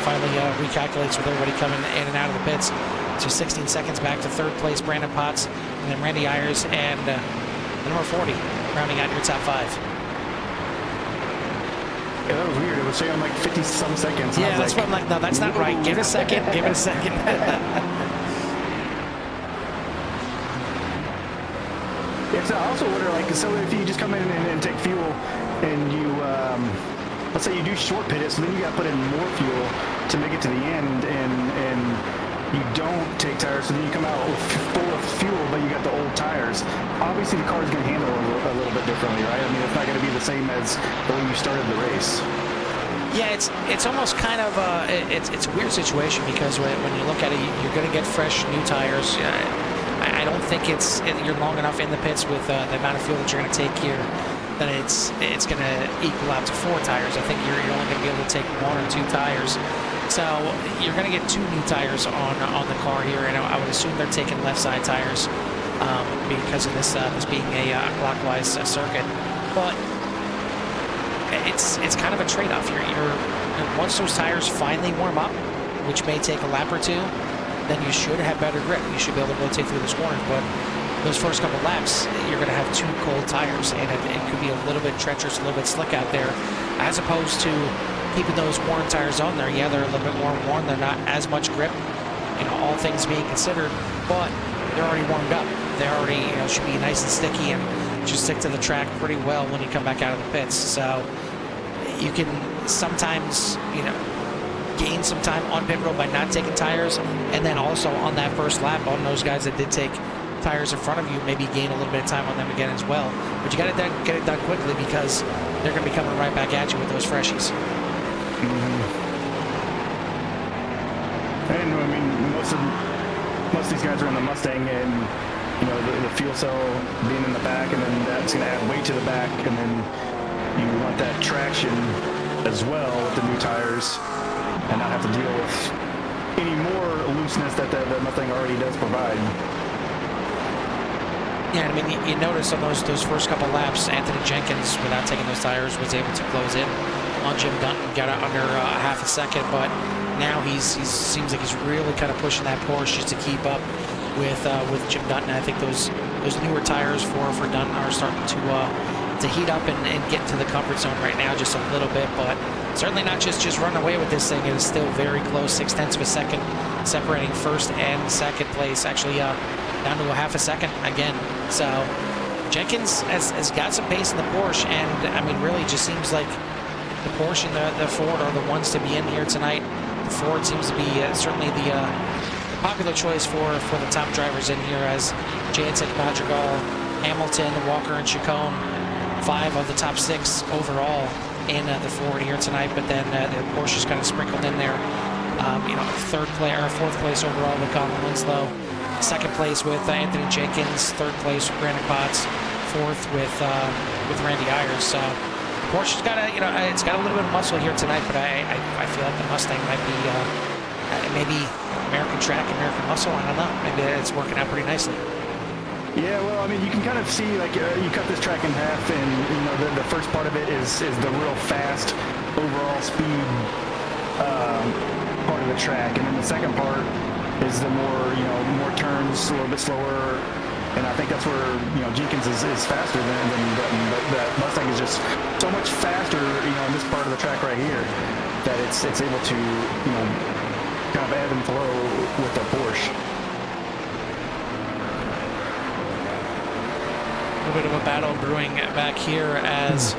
finally recalculates with everybody coming in and out of the pits. So 16 seconds back to 3rd place, Brandon Potts, and then Randy Ayers and number 40 rounding out your top 5. Yeah, that was weird. It was saying like 50-some seconds. Yeah, that's what I'm like, no, that's not right. Give it a second. Give it a second. Yeah, so I also wonder, like, so if you just come in and take fuel, and you, let's say you do short pit it, so then you got to put in more fuel to make it to the end, and you don't take tires, so then you come out full of fuel, but you got the old tires. Obviously, the car is going to handle it a little bit differently, right? I mean, it's not going to be the same as the way you started the race. Yeah, it's almost kind of it's a weird situation because when you look at it, you're going to get fresh new tires. I don't think you're long enough in the pits with the amount of fuel that you're going to take here that it's going to equal out to 4 tires. I think you're only going to be able to take 1 or 2 tires. So you're going to get 2 new tires on the car here, and I would assume they're taking left side tires because of this being a clockwise circuit. But it's kind of a trade-off here. Once those tires finally warm up, which may take a lap or 2, then you should have better grip. You should be able to rotate through this corner. But those first couple laps, you're going to have 2 cold tires, and it could be a little bit treacherous, a little bit slick out there, as opposed to keeping those worn tires on there. Yeah, they're a little bit more worn. They're not as much grip, all things being considered, but they're already warmed up. They already should be nice and sticky and should stick to the track pretty well when you come back out of the pits. So you can sometimes, gain some time on pit road by not taking tires, and then also on that first lap on those guys that did take tires in front of you, maybe gain a little bit of time on them again as well. But you got to get it done quickly because they're going to be coming right back at you with those freshies. And I mean, most of these guys are in the Mustang, and the fuel cell being in the back, and then that's going to add weight to the back, and then you want that traction as well with the new tires, and not have to deal with any more looseness that the Mustang already does provide. Yeah, I mean, you notice on those first couple laps, Anthony Jenkins, without taking those tires, was able to close in on Jim Dutton, got out under half a second, but now he seems like he's really kind of pushing that Porsche just to keep up with Jim Dutton. I think those newer tires for Dutton are starting to heat up and get into the comfort zone right now just a little bit, but certainly not just run away with this thing. It is still very close, 0.6 of a second separating first and second place, actually down to a half a second again. So Jenkins has got some pace in the Porsche, and I mean, really just seems like the Porsche and the Ford are the ones to be in here tonight. The Ford seems to be certainly the popular choice for the top drivers in here, as Jantic, Madrigal, Hamilton, Walker, and Chacon, 5 of the top 6 overall in the Ford here tonight. But then the Porsche's kind of sprinkled in there. Fourth place overall with Colin Winslow, 2nd place with Anthony Jenkins, 3rd place with Brandon Potts, 4th with Randy Ayers. So Porsche's got it's got a little bit of muscle here tonight, but I feel like the Mustang might be maybe American track, American muscle. I don't know. Maybe it's working out pretty nicely. Yeah, well, I mean, you can kind of see, like, you cut this track in half, and the first part of it is the real fast overall speed part of the track, and then the second part is the more turns, a little bit slower. And I think that's where Jenkins is faster than Dutton, but that Mustang is just so much faster, in this part of the track right here, that it's able to kind of ebb and flow with the Porsche. A little bit of a battle brewing back here as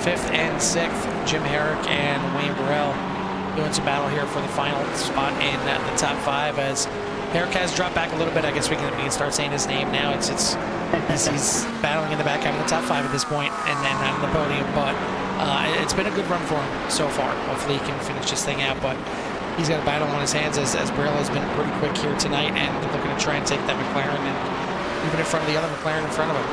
5th and 6th, Jim Herrick and Wayne Burrell doing some battle here for the final spot in the top 5, as Herrick has dropped back a little bit. I guess we can start saying his name now. He's battling in the back, having the top 5 at this point, and then on the podium. But it's been a good run for him so far. Hopefully he can finish this thing out. But he's got a battle on his hands as Burrell has been pretty quick here tonight, and looking to try and take that McLaren and even in front of the other McLaren in front of him.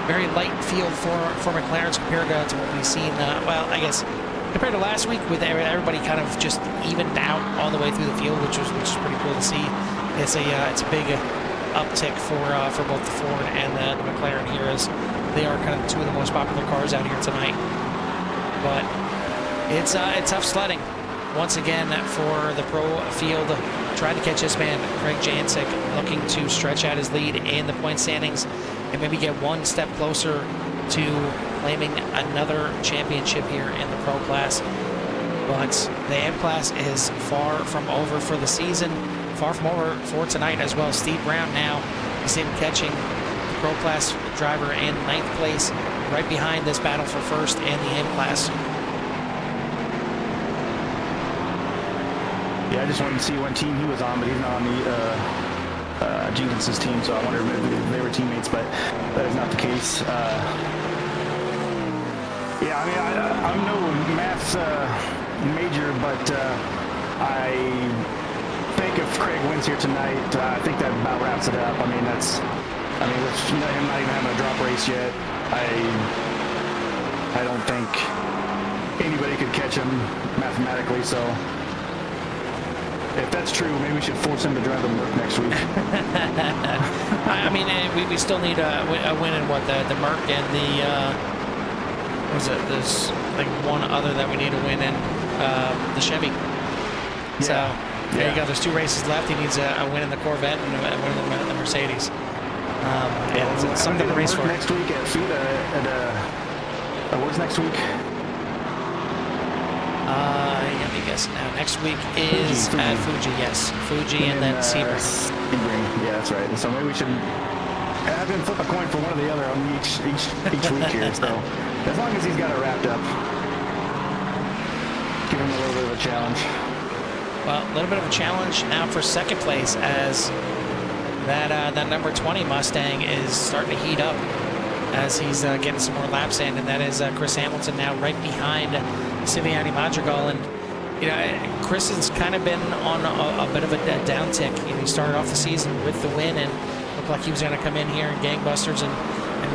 Very light field for McLarens compared to what we've seen. Well, I guess compared to last week, with everybody kind of just evened out all the way through the field, which is pretty cool to see. It's a big uptick for both the Ford and the McLaren here, as they are kind of 2 of the most popular cars out here tonight. But it's tough sledding once again for the pro field. Trying to catch this man, Craig Jantic, looking to stretch out his lead in the point standings and maybe get 1 step closer to claiming another championship here in the pro class. But the AM class is far from over for the season, far from over for tonight as well. Steve Brown now, you see him catching the pro class driver in 9th place, right behind this battle for 1st and the AM class. Yeah, I just wanted to see what team he was on, but he's not on the Jenkins's team, so I wonder if they were teammates, but that is not the case. Yeah, I mean, I'm no math major, but I think if Craig wins here tonight, I think that about wraps it up. I mean, with him not even having a drop race yet, I don't think anybody could catch him mathematically. So if that's true, maybe we should force him to drive the Merc next week. I mean, we still need a win in what the Merc and the. Was it? There's like one other that we need to win in, the Chevy. Yeah. So there you go. There's 2 races left. He needs a win in the Corvette and a win in the Mercedes. It's something to race for. Next week at FIDA what's next week? Let me guess now. Next week is Fuji. At Fuji, yes. Fuji and then Sebring. Sebring, yeah, that's right. So maybe we should have him flip a coin for one or the other on each week here. So as long as he's got it wrapped up, give him a little bit of a challenge. Well, a little bit of a challenge now for second place, as that number 20 Mustang is starting to heat up as he's getting some more laps in, and that is Chris Hamilton now right behind Siviani Madrigal. And you know, Chris has kind of been on a bit of a downtick. You know, he started off the season with the win and looked like he was going to come in here and gangbusters and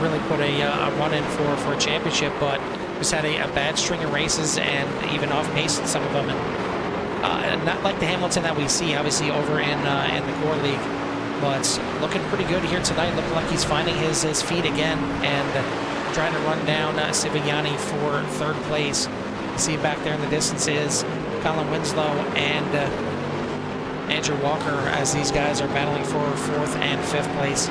really put a run in for a championship, but just had a bad string of races and even off pace in some of them. And not like the Hamilton that we see obviously over in the Core League, but looking pretty good here tonight. Looking like he's finding his feet again and trying to run down Siviani for third place. You see back there in the distance is Colin Winslow and Andrew Walker, as these guys are battling for 4th and 5th place.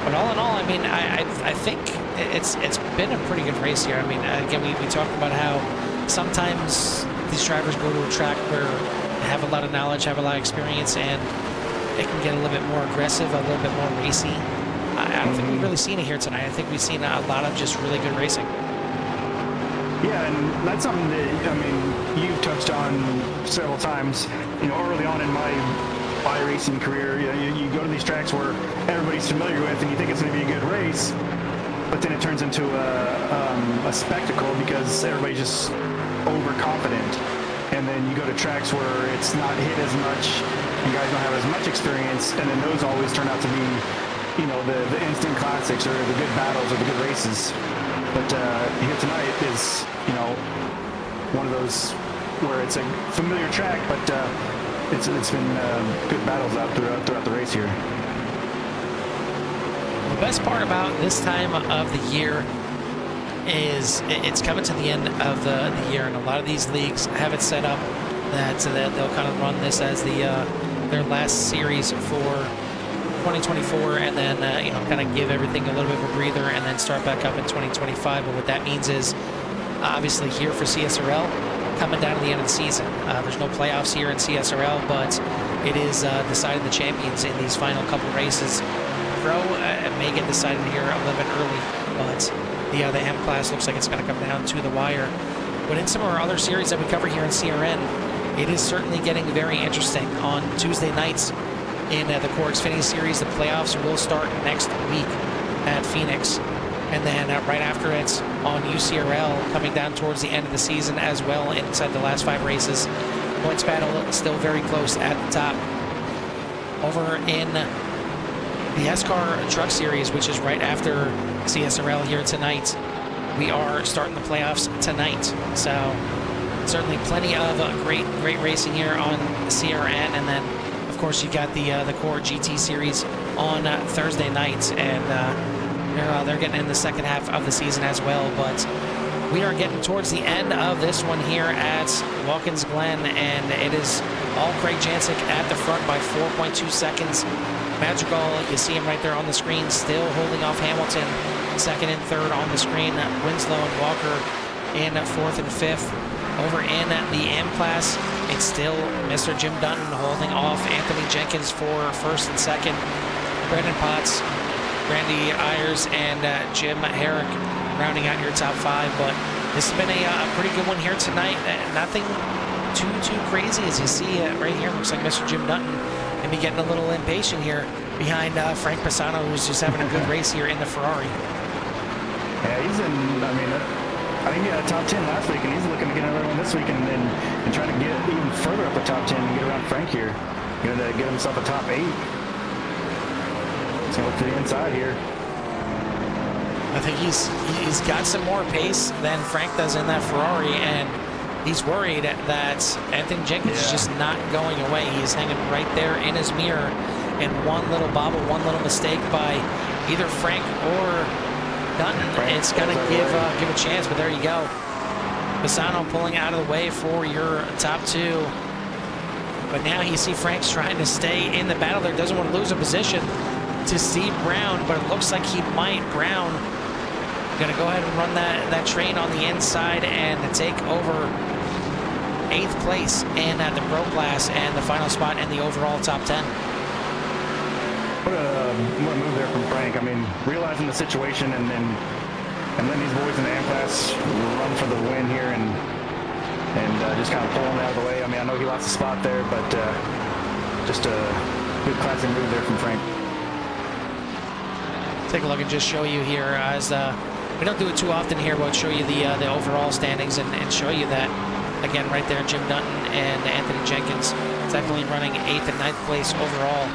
But all in all, I mean, I think it's been a pretty good race here. I mean, again, we talked about how sometimes these drivers go to a track where they have a lot of knowledge, have a lot of experience, and they can get a little bit more aggressive, a little bit more racy. I don't think we've really seen it here tonight. I think we've seen a lot of just really good racing. Yeah, and that's something that, I mean, you've touched on several times. You know, early on in my iRacing career, you go to these tracks where everybody's familiar with and you think it's going to be a good race, but then it turns into a spectacle because everybody's just overconfident. And then you go to tracks where it's not hit as much, you guys don't have as much experience, and then those always turn out to be, you know, the instant classics or the good battles or the good races. But here tonight is, you know, one of those where it's a familiar track, but it's been good battles out throughout the race here. The best part about this time of the year is it's coming to the end of the year, and a lot of these leagues have it set up that they'll kind of run this as their last series for 2024, and then you know, kind of give everything a little bit of a breather and then start back up in 2025. But what that means is obviously here for CSRL, coming down to the end of the season, there's no playoffs here in CSRL, but it is deciding the champions in these final couple races. Pro may get decided here a little bit early, but the M class looks like it's going to come down to the wire. But in some of our other series that we cover here in CRN, it is certainly getting very interesting. On Tuesday nights in the Core Xfinity Series, the playoffs will start next week at Phoenix. And then right after it on UCRL, coming down towards the end of the season as well, inside the last 5 races. Points battle still very close at the top. Over in the SCAR Truck Series, which is right after CSRL here tonight, we are starting the playoffs tonight. So certainly plenty of great racing here on CRN. And then of course you got the Core GT Series on Thursday nights, and they're getting in the second half of the season as well. But we are getting towards the end of this one here at Watkins Glen, and it is all Craig Jancic at the front by 4.2 seconds. Madrigal, you see him right there on the screen, still holding off Hamilton, second and third on the screen. Winslow and Walker in 4th and 5th. Over in the M class, it's still Mr. Jim Dutton holding off Anthony Jenkins for 1st and 2nd. Brendan Potts, Randy Ayers, and Jim Herrick rounding out your top 5. But this has been a pretty good one here tonight. Nothing too crazy, as you see right here. Looks like Mr. Jim Dutton maybe getting a little impatient here behind Frank Pisano, who's just having a good race here in the Ferrari. Yeah, he's in, I mean, I think he had a top 10 last week, and he's looking to get another one this week and try to get even further up the top 10 and get around Frank here. Going to get himself a top 8. He's going to look to the inside here. I think he's got some more pace than Frank does in that Ferrari, and he's worried that Anthony Jenkins is just not going away. He's hanging right there in his mirror, and one little bobble, one little mistake by either Frank or Dutton, it's going to give a chance. But there you go. Pisano pulling out of the way for your top 2. But now you see Frank's trying to stay in the battle there. Doesn't want to lose a position to Steve Brown, but it looks like he might. Brown going to go ahead and run that train on the inside and take over 8th place in the Pro Class and the final spot in the overall top 10. What a move there from Frank. I mean, realizing the situation and letting these boys in the AM class run for the win here and just kind of pulling it out of the way. I mean, I know he lost a spot there, but just a good classic move there from Frank. Take a look and just show you here as we don't do it too often here, but show you the overall standings and show you that again right there. Jim Dutton and Anthony Jenkins definitely running 8th and 9th place overall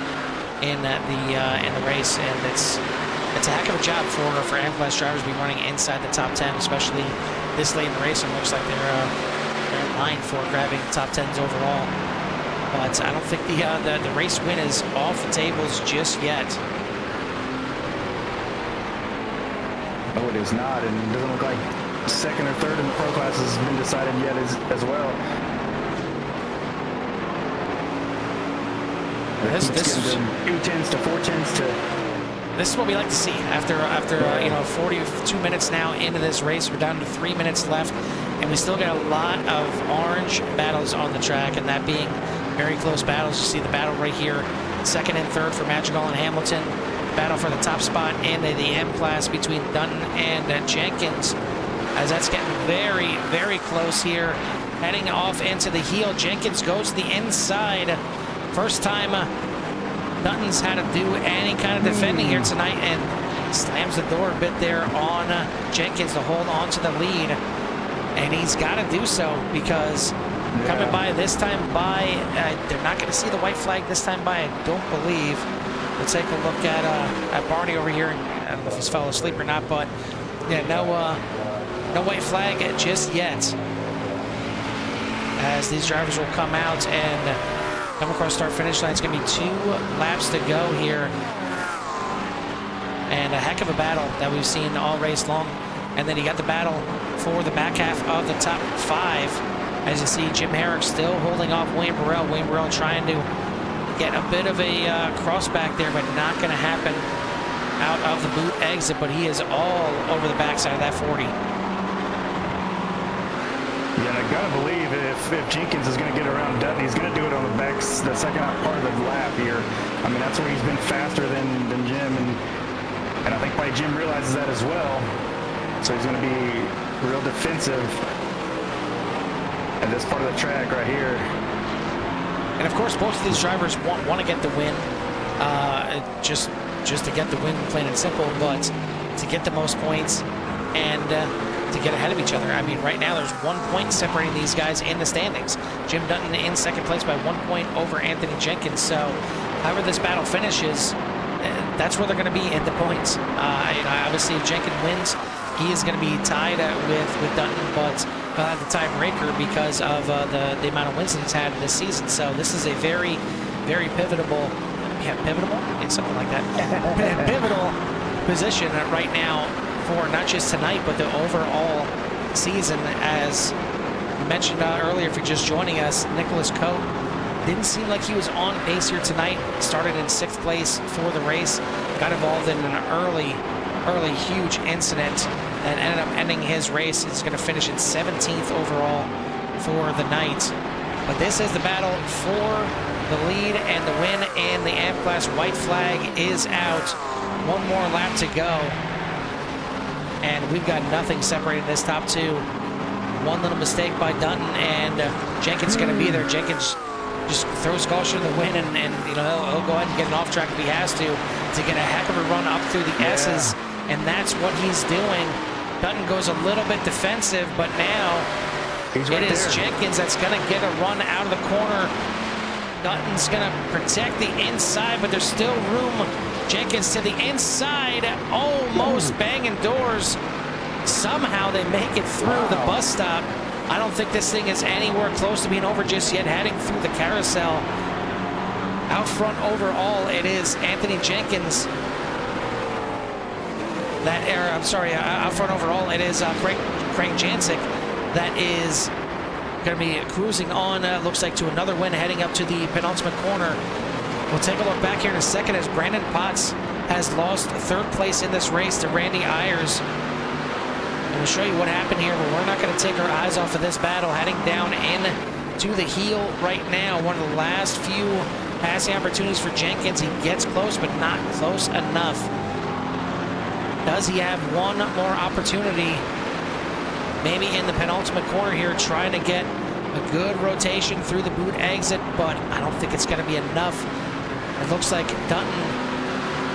in the race, and it's a heck of a job for AM class drivers to be running inside the top 10, especially this late in the race. It looks like they're in line for grabbing top 10s overall. But I don't think the race win is off the tables just yet. No, it is not, and it doesn't look like 2nd or 3rd in the Pro Class has been decided yet as well. This 2 10s to 4 10s to. This is what we like to see after 42 minutes now into this race. We're down to 3 minutes left, and we still got a lot of orange battles on the track, and that being very close battles. You see the battle right here, 2nd and 3rd for Madrigal and Hamilton. Battle for the top spot in the M class between Dutton and Jenkins, as that's getting very, very close here. Heading off into the heel, Jenkins goes to the inside. First time Dutton's had to do any kind of defending here tonight, and slams the door a bit there on Jenkins to hold on to the lead. And he's got to do so because coming by this time by, they're not going to see the white flag this time by, I don't believe. We'll take a look at Barney over here. I don't know if he's fell asleep or not, but yeah, no white flag just yet. As these drivers will come out and come across start-finish line. It's going to be 2 laps to go here. And a heck of a battle that we've seen all race long. And then you got the battle for the back half of the top 5. As you see, Jim Herrick still holding off Wayne Burrell. Wayne Burrell trying to get a bit of a cross back there, but not going to happen out of the boot exit. But he is all over the backside of that 40. Yeah, and I gotta believe if Jenkins is going to get around Dutton, he's going to do it on the second part of the lap here. I mean, that's where he's been faster than Jim, and I think probably Jim realizes that as well. So he's going to be real defensive at this part of the track right here. And of course, both of these drivers want to get the win, just to get the win, plain and simple, but to get the most points and to get ahead of each other. I mean, right now there's 1 point separating these guys in the standings. Jim Dutton in 2nd place by 1 point over Anthony Jenkins. So, however this battle finishes, that's where they're going to be in the points. Obviously, if Jenkins wins, he is going to be tied with Dutton, but he'll have the tiebreaker because of the amount of wins that he's had this season. So this is a very, very pivotal, it's something like that, pivotal position right now for not just tonight, but the overall season. As mentioned earlier, if you're just joining us, Nicholas Cote didn't seem like he was on pace here tonight. Started in 6th place for the race, got involved in an early huge incident that ended up ending his race. He's going to finish in 17th overall for the night. But this is the battle for the lead and the win in the AM class. White flag is out. 1 more lap to go. And we've got nothing separating this top 2. One little mistake by Dutton, and Jenkins going to be there. Jenkins just throws caution to the win, and he'll go ahead and get an off track if he has to get a heck of a run up through the S's. And that's what he's doing Dutton goes a little bit defensive, but now it is Jenkins that's going to get a run out of the corner. Dutton's going to protect the inside, but there's still room. Jenkins to the inside, almost banging doors. Somehow they make it through the bus stop. I don't think this thing is anywhere close to being over just yet. Heading through the carousel. Out front overall, it is Anthony Jenkins. Out front overall, it is Craig Jancic that is going to be cruising on, looks like, to another win, heading up to the penultimate corner. We'll take a look back here in a second as Brandon Potts has lost third place in this race to Randy Ayers. And we'll show you what happened here, but we're not going to take our eyes off of this battle. Heading down in to the heel right now. One of the last few passing opportunities for Jenkins. He gets close, but not close enough. Does he have one more opportunity? Maybe in the penultimate corner here, trying to get a good rotation through the boot exit, but I don't think it's going to be enough. It looks like Dutton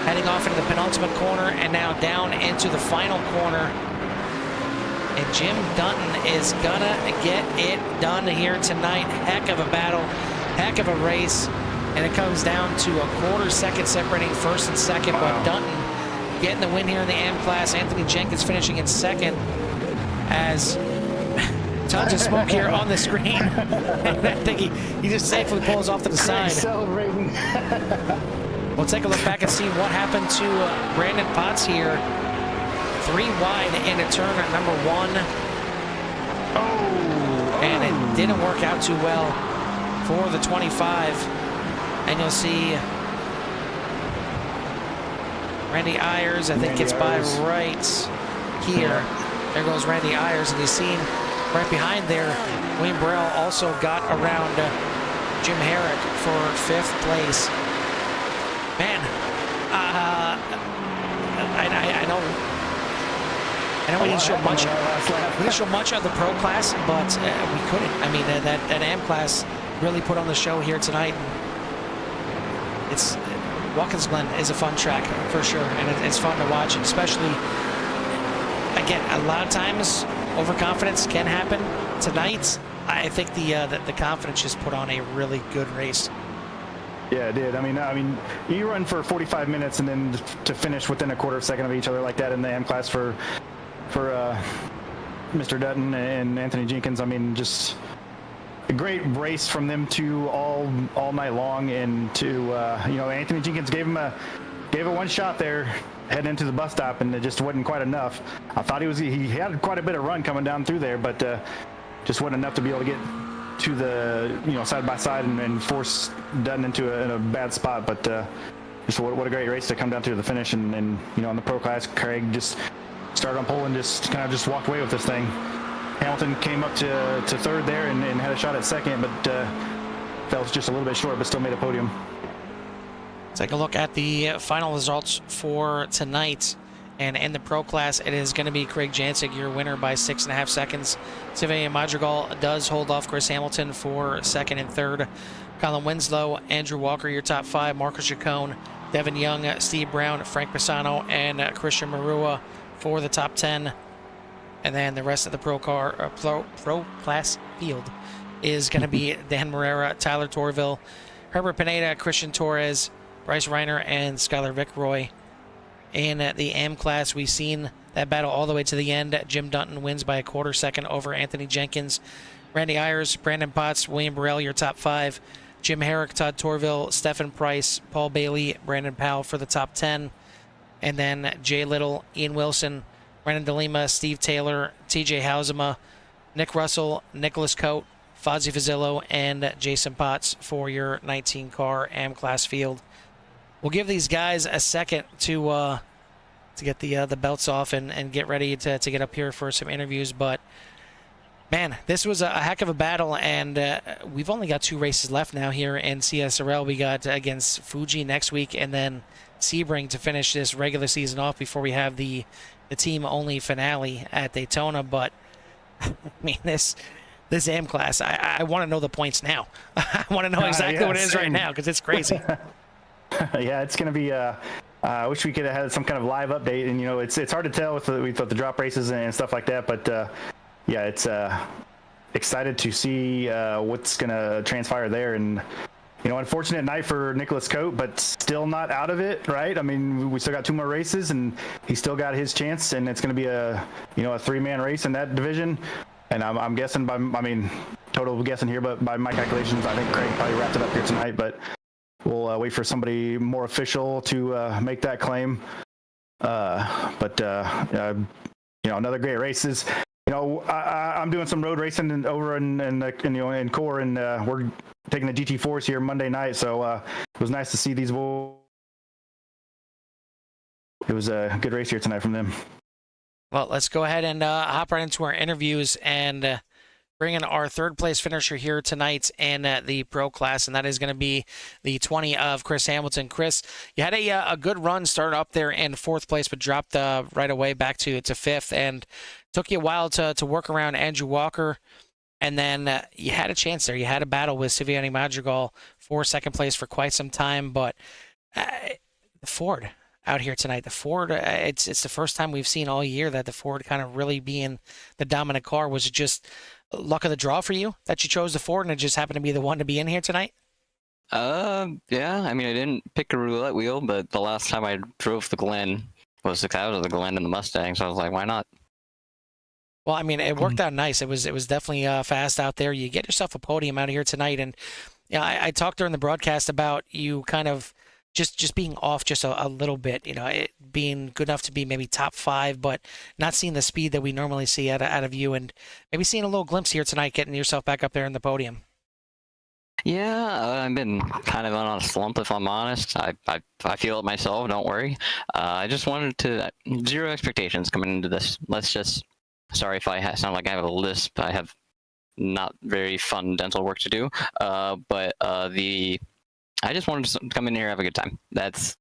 heading off into the penultimate corner and now down into the final corner. And Jim Dutton is gonna get it done here tonight. Heck of a battle, heck of a race. And it comes down to a quarter second separating first and second. But Dutton getting the win here in the AM class. Anthony Jenkins finishing in second as tons of smoke here on the screen. I think he just safely pulls off to the side. Celebrating. We'll take a look back and see what happened to Brandon Potts here. 3 wide into turn at number 1. And it didn't work out too well for the 25. And you'll see Randy Ayers, I think it's by right here. There goes Randy Ayers, and you've seen right behind there, William Burrell also got around Jim Herrick for 5th place. Man, I know we didn't show much. We didn't show much of the pro class, but we couldn't. I mean, that AM class really put on the show here tonight. It's Watkins Glen is a fun track for sure, and it's fun to watch, especially. Again, a lot of times overconfidence can happen. Tonight, I think the confidence just put on a really good race. Yeah, it did. I mean, you run for 45 minutes and then to finish within a quarter second of each other like that in the AM class for Mr. Dutton and Anthony Jenkins. I mean, just a great race from them two all night long. And to Anthony Jenkins gave it one shot there heading into the bus stop, and it just wasn't quite enough. I thought he had quite a bit of run coming down through there, but just wasn't enough to be able to get to the side by side and force Dutton into a bad spot. But just what a great race to come down to the finish. And in the pro class, Craig just started on pole and just kind of just walked away with this thing. Hamilton came up to third there and had a shot at second, but fell just a little bit short, but still made a podium. Take a look at the final results for tonight. And in the pro class, it is going to be Craig Jancic, your winner by 6.5 seconds. Sylvain Madrigal does hold off Chris Hamilton for second and third. Colin Winslow, Andrew Walker, your top 5. Marcus Chacon, Devin Young, Steve Brown, Frank Pisano, and Christian Marua for the top 10. And then the rest of the pro class field is going to be Dan Morera, Tyler Torville, Herbert Pineda, Christian Torres, Bryce Reiner, and Skylar Vickroy. In the AM class, we've seen that battle all the way to the end. Jim Dutton wins by a quarter second over Anthony Jenkins. Randy Ayers, Brandon Potts, William Burrell, your top 5. Jim Herrick, Todd Torville, Stephen Price, Paul Bailey, Brandon Powell for the top 10. And then Jay Little, Ian Wilson, Brennan DeLima, Steve Taylor, TJ Hausema, Nick Russell, Nicholas Coate, Fozzie Fazillo, and Jason Potts for your 19-car AM class field. We'll give these guys a second to get the belts off and get ready to get up here for some interviews. But man, this was a heck of a battle, and we've only got 2 races left now here in CSRL. We got against Fuji next week, and then Sebring to finish this regular season off before we have the team-only finale at Daytona. But I mean, this AM class, I want to know the points now. I want to know exactly what it is right now, because it's crazy. Yeah, it's going to be I wish we could have had some kind of live update, and it's hard to tell with the drop races and stuff like that. But yeah, it's excited to see what's gonna transpire there. And unfortunate night for Nicholas Coate, but still not out of it, right? I mean, we still got 2 more races, and he still got his chance, and it's gonna be a 3-man race in that division. And I'm guessing total guessing here, but by my calculations, I think Craig probably wrapped it up here tonight. But we'll wait for somebody more official to make that claim. Another great races. I'm doing some road racing over in Core, and we're taking the GT4s here Monday night. So it was nice to see these. It was a good race here tonight from them. Well, let's go ahead and hop right into our interviews and bring in our 3rd place finisher here tonight in the pro class, and that is going to be the 20 of Chris Hamilton. Chris, you had a good run, started up there in 4th place, but dropped right away back to 5th, and took you a while to work around Andrew Walker, and then you had a chance there. You had a battle with Siviani Madrigal for 2nd place for quite some time, but the Ford out here tonight, the Ford, it's the first time we've seen all year that the Ford kind of really being the dominant car. Was it just luck of the draw for you that you chose the Ford and it just happened to be the one to be in here tonight? Yeah. I mean, I didn't pick a roulette wheel, but the last time I drove the Glen was the Glen in the Mustang, so I was like, why not? Well, I mean, it worked out nice. It was definitely fast out there. You get yourself a podium out here tonight, and I talked during the broadcast about you kind of just being off just a little bit. It being good enough to be maybe top 5, but not seeing the speed that we normally see out of you, and maybe seeing a little glimpse here tonight, getting yourself back up there in the podium. Yeah, I've been kind of on a slump, if I'm honest. I feel it myself, don't worry. I just wanted to, 0 expectations coming into this. Sorry if I sound like I have a lisp. I have not very fun dental work to do. I just wanted to come in here and have a good time. That's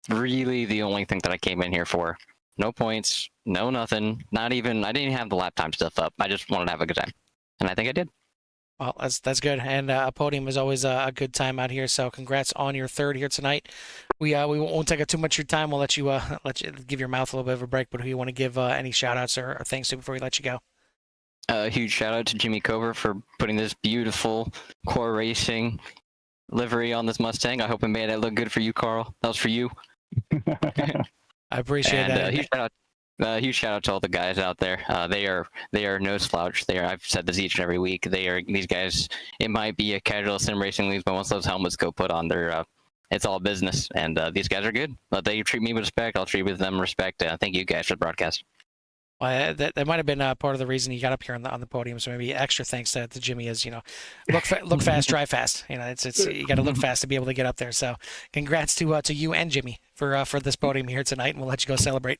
really the only thing that I came in here for. No points, no nothing, I didn't even have the lap time stuff up. I just wanted to have a good time. And I think I did. Well, that's good. And a podium is always a good time out here. So congrats on your 3rd here tonight. We won't take up too much of your time. We'll let you give your mouth a little bit of a break. But who you want to give any shout outs or thanks to before we let you go? A huge shout out to Jimmy Cover for putting this beautiful Core Racing livery on this Mustang. I hope it made it look good for you, Carl. That was for you. I appreciate that. Huge shout out to all the guys out there. They are no slouch. I've said this each and every week. These guys. It might be a casual sim racing league, but once those helmets go put on, it's all business. And these guys are good. They treat me with respect. I'll treat them with respect. Thank you guys for the broadcast. Well, that might have been part of the reason you got up here on the podium. So maybe extra thanks to Jimmy is, look fast, drive fast. It's you got to look fast to be able to get up there. So congrats to you and Jimmy for this podium here tonight, and we'll let you go celebrate.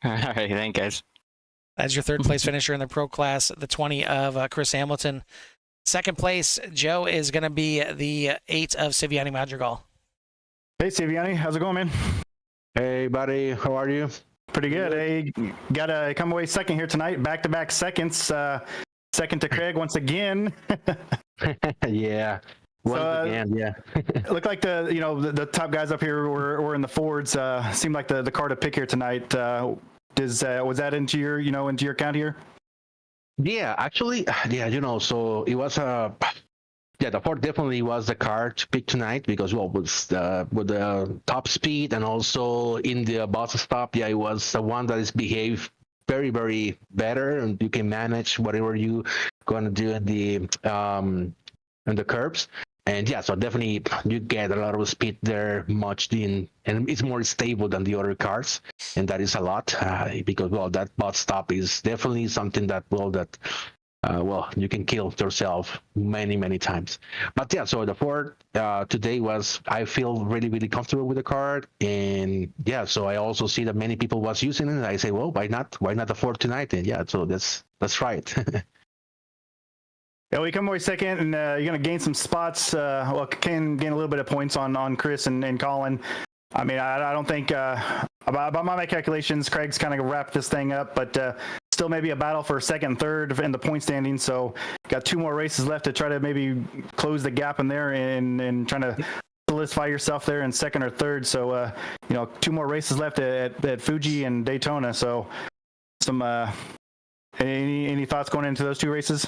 All right, thanks, guys. That's your 3rd place finisher in the pro class, the 20 of Chris Hamilton. 2nd place, Joe, is going to be the 8 of Siviani Madrigal. Hey, Siviani, how's it going, man? Hey, buddy, how are you? Pretty good. Hey, got to come away 2nd here tonight. Back-to-back seconds. 2nd to Craig once again. Yeah. Once again, yeah. Looked like the top guys up here were in the Fords. Seemed like the car to pick here tonight. Was that into your count here? Yeah, actually, yeah. So it was the Ford definitely was the car to pick tonight because with the top speed and also in the bus stop, yeah, it was the one that is behaved very, very better, and you can manage whatever you gonna do in the curbs. And yeah, so definitely you get a lot of speed there, and it's more stable than the other cars, and that is a lot because that bus stop is definitely something that you can kill yourself many times. But yeah, so the Ford today I feel really, really comfortable with the car, and yeah, so I also see that many people was using it, and I say, well, why not the Ford tonight? And yeah, so let's try it. Yeah, we come away 2nd, and you're going to gain some spots. Can gain a little bit of points on Chris and Colin. I mean, I don't think, about my calculations, Craig's kind of wrapped this thing up, but still maybe a battle for 2nd and 3rd in the point standing. So got 2 more races left to try to maybe close the gap in there and trying to solidify yourself there in second or third. So, 2 more races left at Fuji and Daytona. So, some any thoughts going into those 2 races?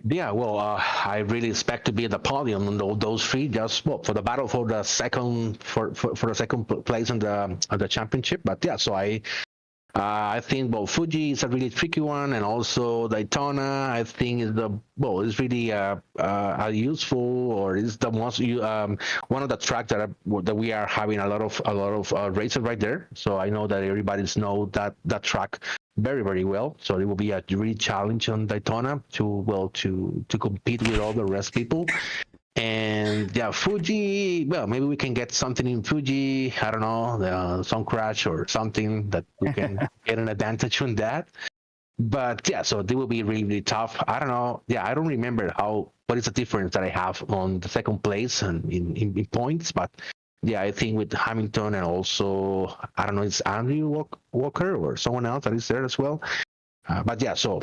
Yeah, well, I really expect to be at the podium on those 3, just for the battle for the second for the second place in the championship. But yeah, so I think Fuji is a really tricky one, and also Daytona I think is is really a useful, or is the most one of the tracks that we are having a lot of races right there. So I know that everybody's know that track very, very well. So it will be a really challenge on Daytona to compete with all the rest people. And yeah, Fuji, well, maybe we can get something in Fuji. I don't know, some crash or something that we can get an advantage on that. But yeah, so they will be really, really tough. I don't know. Yeah, I don't remember what is the difference that I have on the second place and in points. But yeah, I think with Hamilton and also, I don't know, it's Andrew Walker or someone else that is there as well. But yeah, so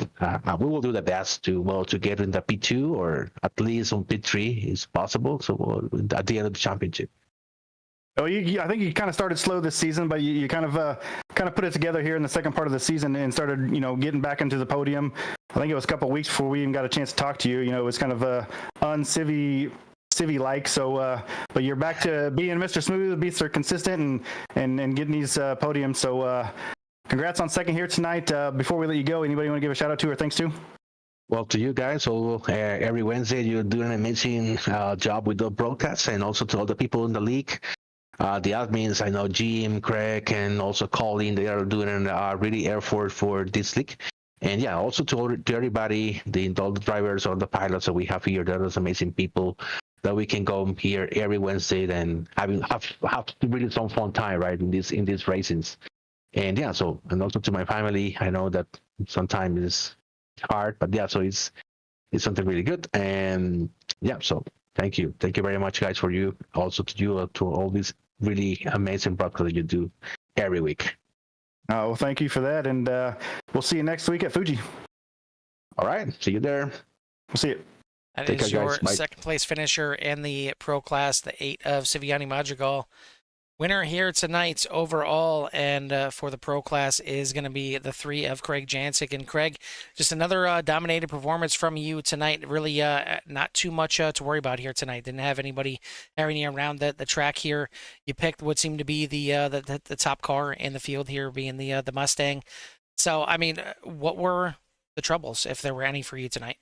we will do the best to get in the P2 or at least on P3 is possible. So at the end of the championship. Oh, I think you kind of started slow this season, but you kind of put it together here in the second part of the season and started, getting back into the podium. I think it was a couple of weeks before we even got a chance to talk to you. It was kind of uncivvy-like. So, but you're back to being Mr. Smooth, Mr. Consistent, and getting these podiums. So. Congrats on second here tonight. Before we let you go, anybody want to give a shout out to or thanks to? Well, to you guys, so every Wednesday you're doing an amazing job with the broadcast, and also to all the people in the league, the admins. I know Jim, Craig, and also Colin. They are doing a really effort for this league. And yeah, also to everybody, all the drivers or the pilots that we have here. They're those amazing people that we can go here every Wednesday and have really some fun time, right, in these racings. And yeah, so, and also to my family, I know that sometimes it's hard, but yeah, so it's something really good. And yeah, so thank you very much, guys, for you, also to you, to all these really amazing broadcasts that you do every week. Well, thank you for that, and we'll see you next week at Fuji. All right, see you there. We'll see you. That is your second place finisher in the pro class, the 8 of Siviani Madrigal. Winner here tonight overall and for the pro class is going to be the 3 of Craig Jancic. And Craig, just another dominated performance from you tonight. Really not too much to worry about here tonight. Didn't have anybody carrying you around the track here. You picked what seemed to be the top car in the field here, being the Mustang. So, I mean, what were the troubles, if there were any, for you tonight?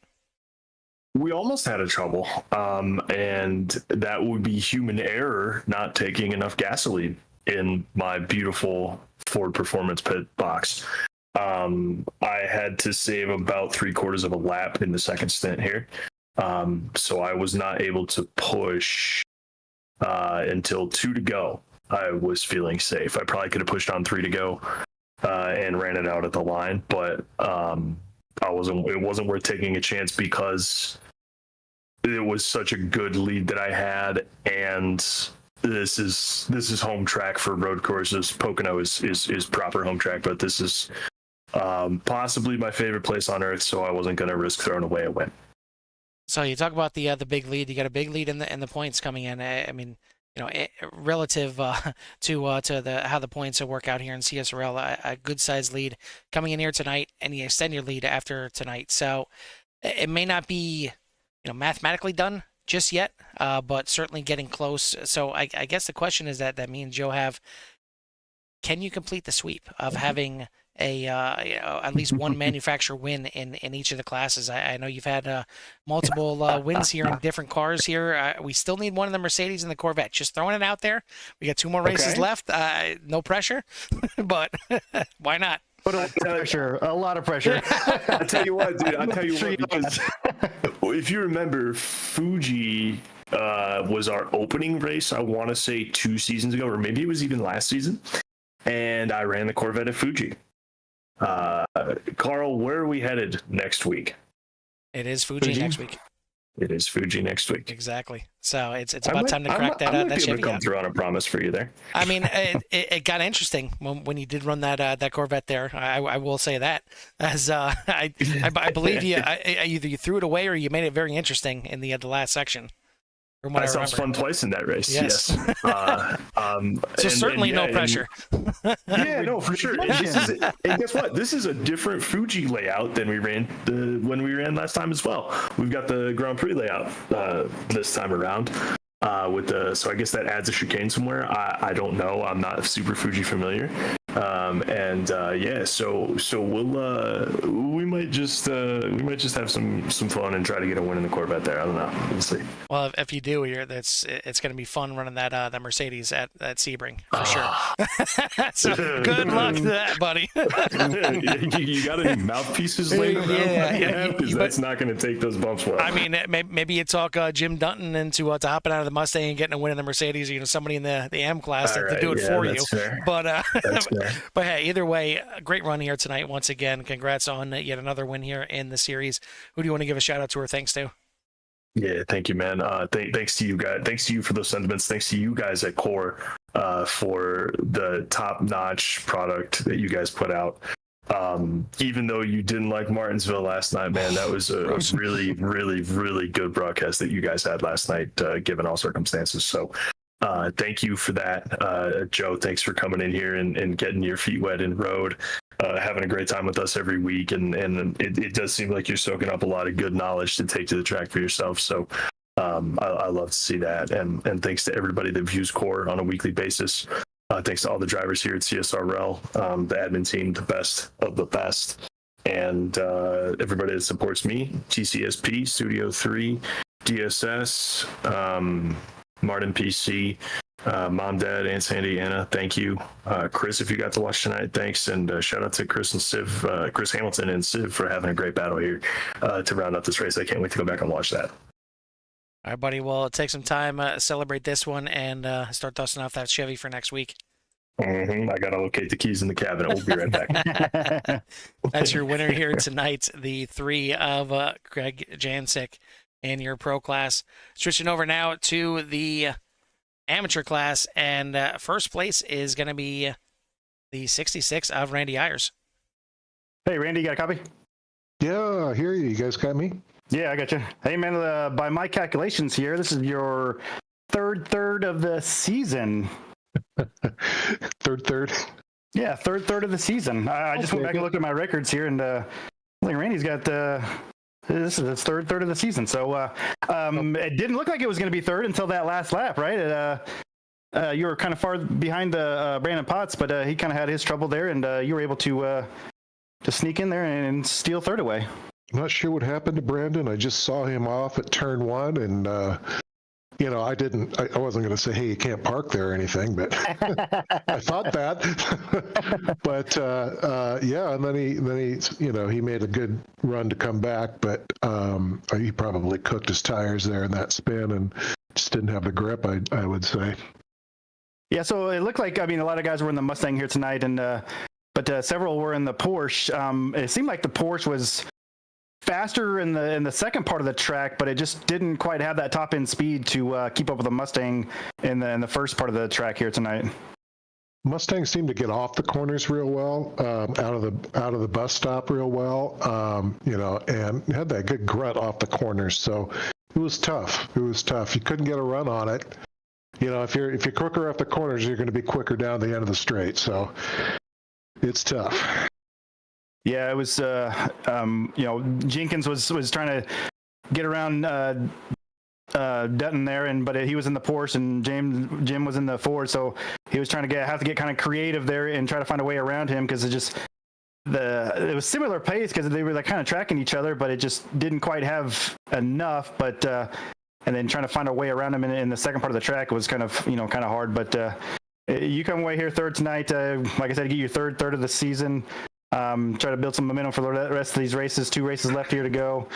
We almost had a trouble, and that would be human error, not taking enough gasoline in my beautiful Ford Performance pit box. I had to save about 3/4 of a lap in the second stint here, so I was not able to push until 2 to go. I was feeling safe. I probably could have pushed on 3 to go and ran it out at the line, but it wasn't worth taking a chance because it was such a good lead that I had, and this is home track for road courses. Pocono is proper home track, but this is possibly my favorite place on earth, so I wasn't going to risk throwing away a win. So you talk about the big lead. You got a big lead in the points coming in. I mean, relative to how the points will work out here in CSRL, a good sized lead coming in here tonight, and you extend your lead after tonight. So it may not be mathematically done just yet, but certainly getting close. So I guess the question is that me and Joe have: can you complete the sweep of having at least one manufacturer win in each of the classes? I know you've had multiple wins here in different cars here. We still need one in the Mercedes and the Corvette. Just throwing it out there. We got 2 more races left. No pressure, but why not? But a lot of pressure. I'll tell you what, dude. Because if you remember, Fuji was our opening race, I want to say 2 seasons ago, or maybe it was even last season, and I ran the Corvette at Fuji. Carl, where are we headed next week? It is Fuji next week. It is Fuji next week. Exactly. So it's about time to crack that Chevy. Come through on a promise for you there. I mean, it got interesting when you did run that Corvette there. I will say that, as I believe you either you threw it away or you made it very interesting in the last section. From what I I saw remember. spun twice in that race. Yes. So certainly no pressure. Yeah, no, for sure. And guess what? This is a different Fuji layout than we ran when we ran last time as well. We've got the Grand Prix layout this time around. So I guess that adds a chicane somewhere. I don't know. I'm not super Fuji familiar. So we might just have some fun and try to get a win in the Corvette there. I don't know. We'll see. Well, if you do, it's going to be fun running that Mercedes at Sebring for sure. So good luck to that, buddy. You got any mouthpieces later? Yeah. Because that's not going to take those bumps well. I mean, maybe you talk Jim Dutton into hopping out of the Mustang and getting a win in the Mercedes. Somebody in the M class to do it for you. Fair. But That's fair. But hey, either way, a great run here tonight. Once again, congrats on yet another win here in the series. Who do you want to give a shout out to or thanks to? Yeah, thank you, man. Thanks to you guys. Thanks to you for those sentiments. Thanks to you guys at Core for the top-notch product that you guys put out. Even though you didn't like Martinsville last night, man, that was a really, really, really good broadcast that you guys had last night, given all circumstances. So thank you for that. Joe, thanks for coming in here and getting your feet wet in road, having a great time with us every week. And it does seem like you're soaking up a lot of good knowledge to take to the track for yourself. So I love to see that. And thanks to everybody that views Core on a weekly basis. Thanks to all the drivers here at CSRL, the admin team, the best of the best, and everybody that supports me, TCSP, Studio 3, DSS, Martin PC, Mom, Dad, Aunt Sandy, Anna, thank you. Chris, if you got to watch tonight, thanks. And shout out to Chris and Civ, Chris Hamilton and Civ for having a great battle here to round up this race. I can't wait to go back and watch that. All right, buddy. Well, take some time, celebrate this one, and start dusting off that Chevy for next week. I got to locate the keys in the cabinet. We'll be right back. That's your winner here tonight, the 3 of Greg Jancic in your pro class. Switching over now to the amateur class, and first place is going to be the 66 of Randy Ayers. Hey, Randy, you got a copy? Yeah, I hear you. You guys got me? Yeah, I got you. Hey, man, by my calculations here, this is your third of the season. Third. Yeah, third of the season. I just went back and looked at my records here, and I think Randy's got this is his third of the season. So it didn't look like it was going to be third until that last lap, right? You were kind of far behind the Brandon Potts, but he kind of had his trouble there, and you were able to sneak in there and steal third away. I'm not sure what happened to Brandon. I just saw him off at turn 1, and I wasn't going to say, hey, you can't park there or anything, but I thought that. But and then he made a good run to come back, but he probably cooked his tires there in that spin and just didn't have the grip, I would say. Yeah, so it looked like, a lot of guys were in the Mustang here tonight, and but several were in the Porsche. It seemed like the Porsche was faster in the second part of the track, but it just didn't quite have that top end speed to keep up with the Mustang in the first part of the track here tonight. Mustang seemed to get off the corners real well, out of the bus stop real well, and had that good grunt off the corners. So it was tough. You couldn't get a run on it. If you're quicker off the corners, you're going to be quicker down the end of the straight. So it's tough. Yeah, it was. Jenkins was trying to get around Dutton there, but he was in the Porsche, and Jim was in the Ford, so he was trying to have to get kind of creative there and try to find a way around him, because it was similar pace because they were kind of tracking each other, but it just didn't quite have enough. But and then trying to find a way around him in the second part of the track was kind of hard. But you come away here third tonight. Like I said, get your third of the season. Try to build some momentum for the rest of these races. 2 races left here to go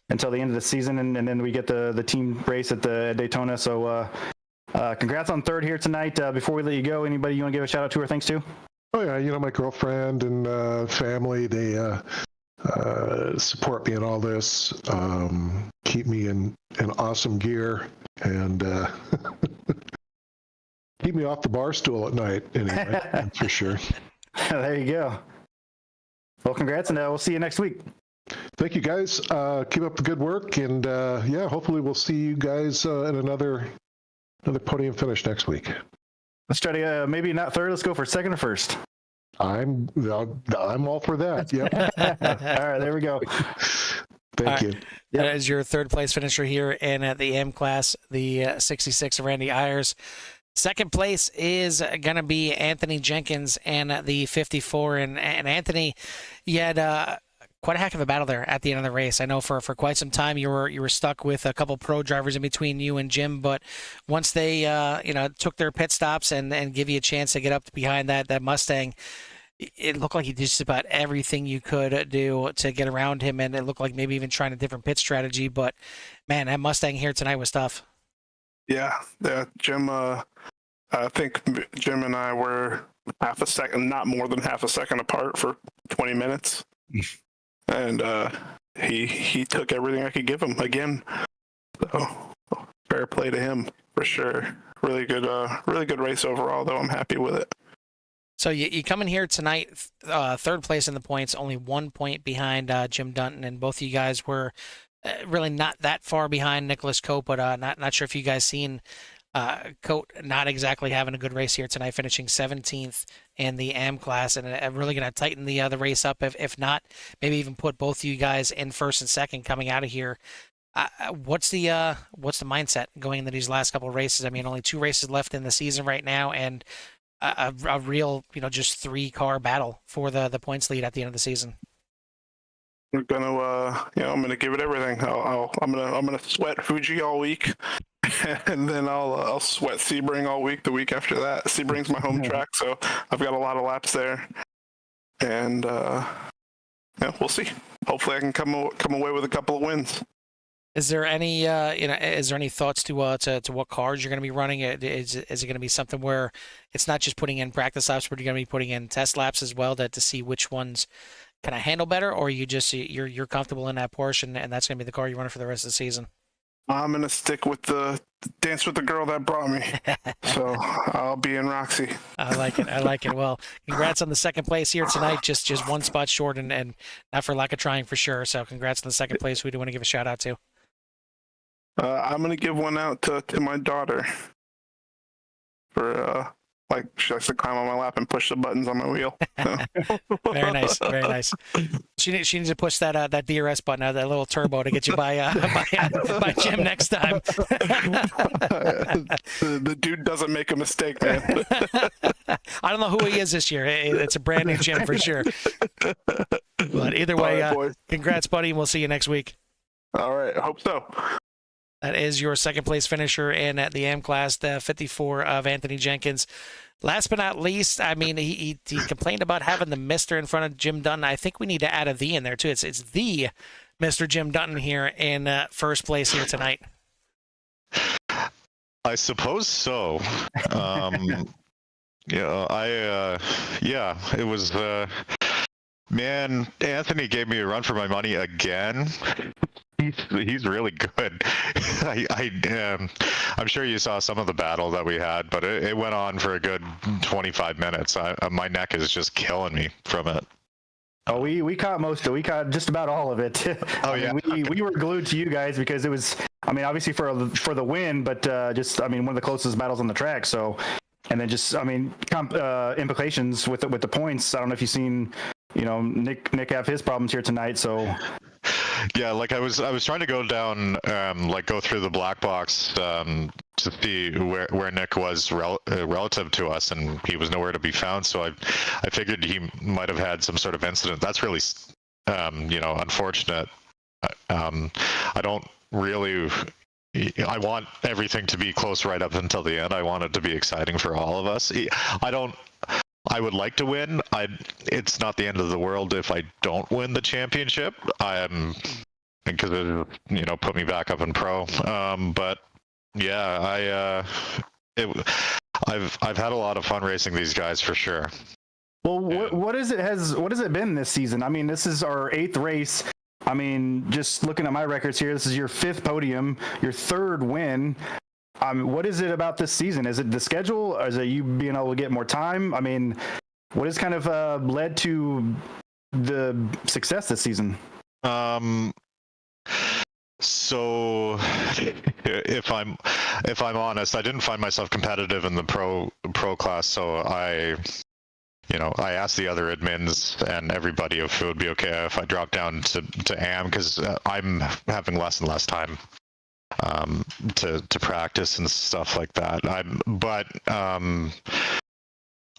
until the end of the season, and then we get the team race at Daytona. So congrats on third here tonight. Before we let you go, anybody you want to give a shout out to or thanks to? Oh yeah, my girlfriend and family, they support me in all this, keep me in awesome gear, and keep me off the bar stool at night anyway, for sure. There you go. Well, congrats, and we'll see you next week. Thank you, guys. Keep up the good work, and yeah, hopefully we'll see you guys in another podium finish next week. Let's try to maybe not third. Let's go for second or first. I'm all for that. Yep. All right, there we go. Thank you. That is your third place finisher here in the M class, the 66 of Randy Ayers. Second place is going to be Anthony Jenkins and the 54. And Anthony, you had quite a heck of a battle there at the end of the race. I know for quite some time you were stuck with a couple pro drivers in between you and Jim, but once they took their pit stops and give you a chance to get up behind that Mustang, it looked like you did just about everything you could do to get around him, and it looked like maybe even trying a different pit strategy. But man, that Mustang here tonight was tough. Yeah, Jim. I think Jim and I were half a second, not more than half a second apart for 20 minutes, and he took everything I could give him again. So fair play to him for sure. Really good race overall, though. I'm happy with it. So you come in here tonight, third place in the points, only 1 point behind Jim Dutton, and both of you guys were really not that far behind Nicholas Cope, but not sure if you guys seen Cote not exactly having a good race here tonight, finishing 17th in the AM class, and really going to tighten the race up. If not, maybe even put both of you guys in first and second coming out of here. What's the mindset going into these last couple of races? I mean, only 2 races left in the season right now, and a real just 3-car battle for the points lead at the end of the season. We're gonna I'm gonna give it everything. I'm gonna sweat Fuji all week. And then I'll sweat Sebring all week. The week after that, Sebring's my home track, so I've got a lot of laps there. And we'll see. Hopefully, I can come away with a couple of wins. Is there any is there any thoughts to what cars you're going to be running? Is it going to be something where it's not just putting in practice laps, but you're going to be putting in test laps as well to see which ones can I handle better, or you're comfortable in that Porsche and that's going to be the car you're running for the rest of the season? I'm gonna stick with the dance with the girl that brought me. So I'll be in Roxy. I like it. Well, congrats on the second place here tonight. Just 1 spot short, and not for lack of trying for sure. So congrats on the second place. Who do you want to give a shout out to? I'm gonna give one out to my daughter for she likes to climb on my lap and push the buttons on my wheel. So. Very nice, very nice. She needs to push that DRS button, that little turbo, to get you by Jim next time. The dude doesn't make a mistake, man. I don't know who he is this year. It's a brand new Jim for sure. But either way, right, congrats, buddy, and we'll see you next week. All right, I hope so. That is your second place finisher in the AM class, the 54 of Anthony Jenkins. Last but not least, I mean, he complained about having the Mr. in front of Jim Dutton. I think we need to add a "the" in there too. It's the Mr. Jim Dutton here in first place here tonight. I suppose so. It was. Man, Anthony gave me a run for my money again. He's really good. I'm sure you saw some of the battle that we had, but it went on for a good 25 minutes. My neck is just killing me from it. Oh, we caught most of it. We caught just about all of it. Oh, yeah. We were glued to you guys because it was, I mean, obviously for the win, but one of the closest battles on the track. So, and then implications with the points. I don't know if you've seen, Nick have his problems here tonight. So. Yeah, I was trying to go down, go through the black box to see where Nick was relative to us, and he was nowhere to be found. So I figured he might have had some sort of incident. That's really, unfortunate. I don't really. I want everything to be close right up until the end. I want it to be exciting for all of us. I would like to win. It's not the end of the world if I don't win the championship. Because it, put me back up in pro. But yeah, I've had a lot of fun racing these guys for sure. Well, what has it been this season? I mean, this is our 8th race. I mean, just looking at my records here, this is your 5th podium, your 3rd win. What is it about this season? Is it the schedule? Or is it you being able to get more time? I mean, what has kind of led to the success this season? So if I'm honest, I didn't find myself competitive in the pro class, so I asked the other admins and everybody if it would be okay if I dropped down to AM, because I'm having less and less time to practice and stuff like that.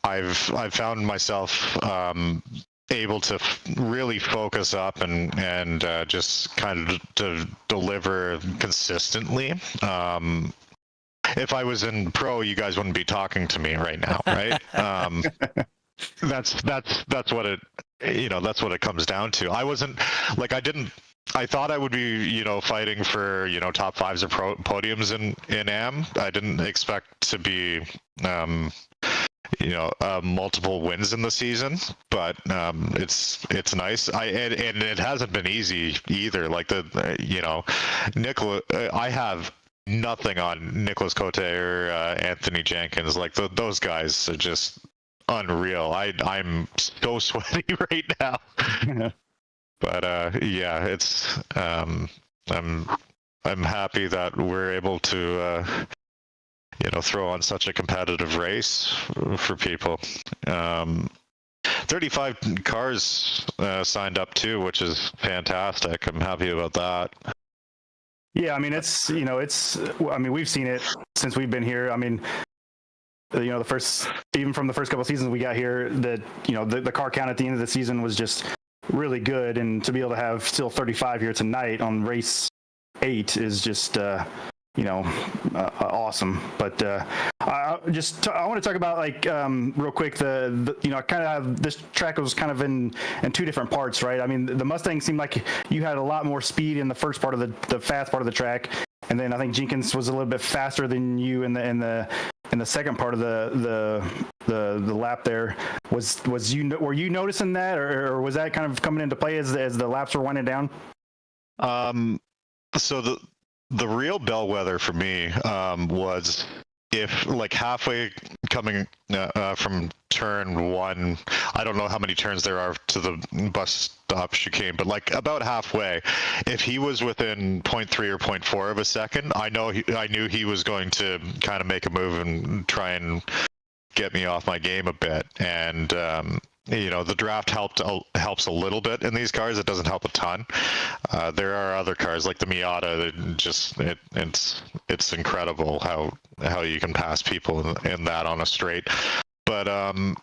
I've found myself able to really focus up and just kind of to deliver consistently. If I was in pro, you guys wouldn't be talking to me right now, right? That's what it comes down to. I wasn't like I thought I would be, fighting for, top fives or podiums in AM. I didn't expect to be, multiple wins in the season, but it's nice. And it hasn't been easy either. Like Nicola, I have nothing on Nicholas Cote or Anthony Jenkins. Like those guys are just unreal. I'm so sweaty right now. But it's I'm happy that we're able to throw on such a competitive race for people. 35 cars signed up too, which is fantastic. I'm happy about that. Yeah, I mean we've seen it since we've been here. I mean, even from the first couple of seasons we got here, that the car count at the end of the season was just really good, and to be able to have still 35 here tonight on race 8 is just awesome. But I want to talk about real quick the kind of this track was kind of in two different parts, right? I mean, the Mustang seemed like you had a lot more speed in the first part of the fast part of the track, and then I think Jenkins was a little bit faster than you in the second part of the lap there. Were you noticing that, or was that kind of coming into play as the laps were winding down? So the real bellwether for me was if halfway coming from turn 1, I don't know how many turns there are to the bus stop chicane, but about halfway, if he was within 0.3 or 0.4 of a second, I knew he was going to kind of make a move and try and get me off my game a bit. And the draft helps a little bit in these cars. It doesn't help a ton. There are other cars like the Miata that it's incredible how you can pass people in that on a straight. But I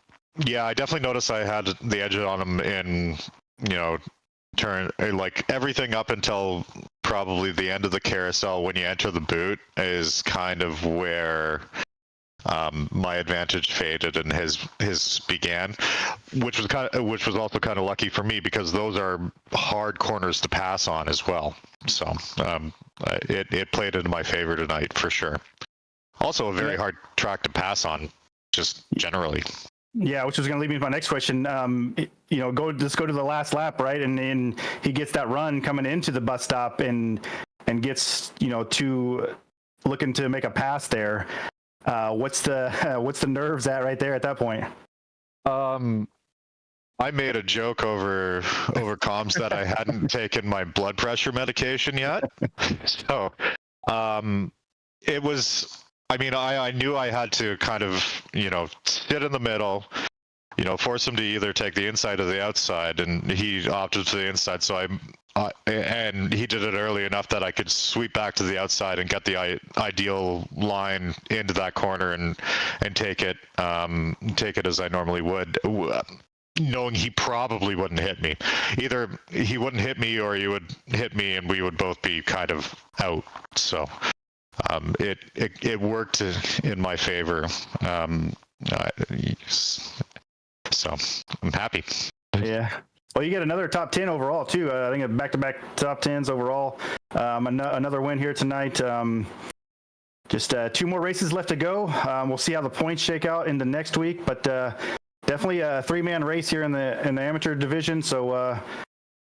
definitely noticed I had the edge on him in turn everything up until probably the end of the carousel. When you enter the boot is kind of where my advantage faded and his began, which was also kind of lucky for me because those are hard corners to pass on as well. So it played into my favor tonight for sure. Also a very hard track to pass on, just generally. Yeah, which was going to lead me to my next question. Go to the last lap, right? And then he gets that run coming into the bus stop and gets to looking to make a pass there. What's the nerves at right there at that point? I made a joke over comms that I hadn't taken my blood pressure medication yet. So it was, I knew I had to kind of, sit in the middle, force him to either take the inside or the outside, and he opted for the inside. So and he did it early enough that I could sweep back to the outside and get the ideal line into that corner and take it as I normally would, knowing he probably wouldn't hit me. Either he wouldn't hit me or he would hit me and we would both be kind of out. So it worked in my favor. So I'm happy. Yeah. Well, you get another top 10 overall too. I think back-to-back top 10s overall. Another win here tonight. Just 2 more races left to go. We'll see how the points shake out into next week, but definitely a 3-man race here in the amateur division. So,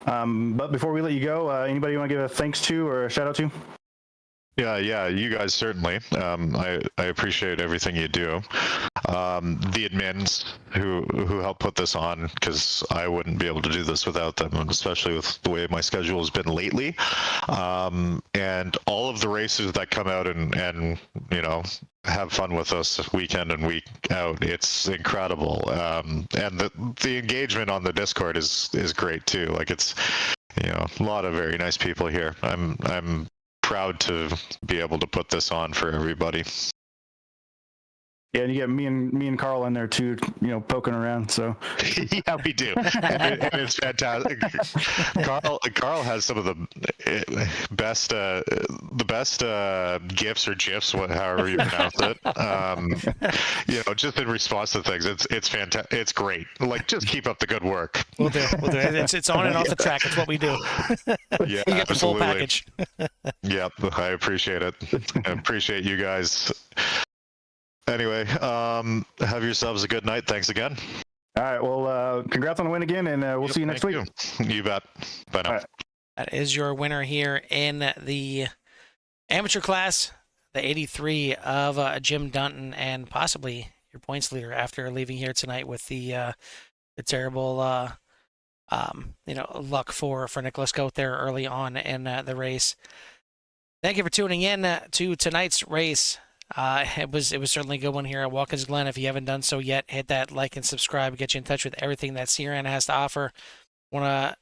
but before we let you go, anybody you want to give a thanks to or a shout out to? Yeah, you guys certainly. I appreciate everything you do. the admins who helped put this on, because I wouldn't be able to do this without them, and especially with the way my schedule has been lately. And all of the racers that come out and have fun with us week in and week out. It's incredible. And the engagement on the Discord is great too. Like, it's a lot of very nice people here. I'm proud to be able to put this on for everybody. Yeah, and you get me and Carl in there too, poking around. So yeah, we do, and it's fantastic. Carl has some of the best gifs or gifs, however you pronounce it. Just in response to things, it's fantastic. It's great. Like, just keep up the good work. We'll do. It's on and off the track. It's what we do. Yeah, you get the full absolutely. package. Yep, I appreciate it. I appreciate you guys. Anyway, have yourselves a good night. Thanks again. all right, well, congrats on the win again, and we'll see you next week. You bet. Bye now. All right. That is your winner here in the amateur class, the 83 of Jim Dunton, and possibly your points leader after leaving here tonight with the terrible luck for Nicholas Goat there early on in the race. Thank you for tuning in to tonight's race. It was certainly a good one here at Watkins Glen. If you haven't done so yet, hit that like and subscribe. Get you in touch with everything that CRN has to offer. Want to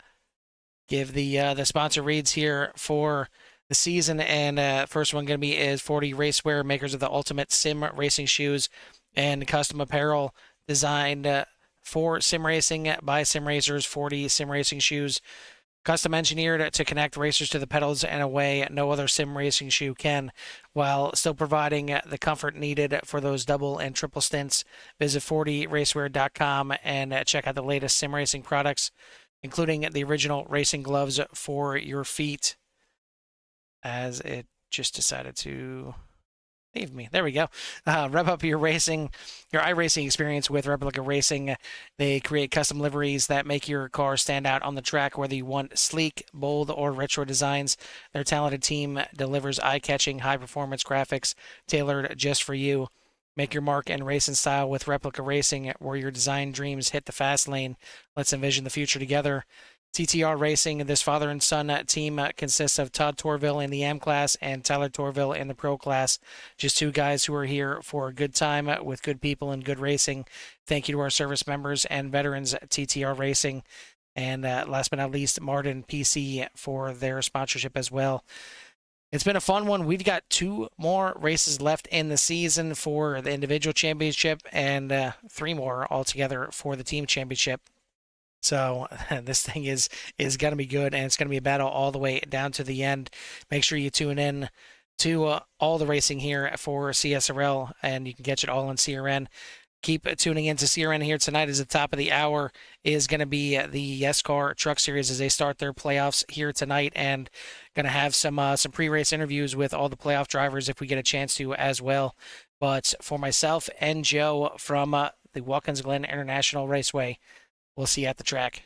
give the sponsor reads here for the season, and first one going to be is 40 Racewear, makers of the ultimate sim racing shoes and custom apparel designed for sim racing by sim racers. 40 sim racing shoes, custom engineered to connect racers to the pedals in a way no other sim racing shoe can, while still providing the comfort needed for those double and triple stints. Visit 40racewear.com and check out the latest sim racing products, including the original racing gloves for your feet. As it just decided to leave me. There we go. Rev up your iRacing experience with Replica Racing. They create custom liveries that make your car stand out on the track, whether you want sleek, bold, or retro designs. Their talented team delivers eye-catching, high-performance graphics tailored just for you. Make your mark in race and style with Replica Racing, where your design dreams hit the fast lane. Let's envision the future together. TTR Racing, this father and son team consists of Todd Torville in the M class and Tyler Torville in the Pro class. Just two guys who are here for a good time with good people and good racing. Thank you to our service members and veterans at TTR Racing. And last but not least, Martin PC for their sponsorship as well. It's been a fun one. We've got 2 more races left in the season for the individual championship and 3 more altogether for the team championship. So this thing is going to be good, and it's going to be a battle all the way down to the end. Make sure you tune in to all the racing here for CSRL, and you can catch it all on CRN. Keep tuning in to CRN here tonight. As the top of the hour is going to be the YesCar Truck Series as they start their playoffs here tonight, and going to have some pre-race interviews with all the playoff drivers if we get a chance to as well. But for myself and Joe from the Watkins Glen International Raceway, we'll see you at the track.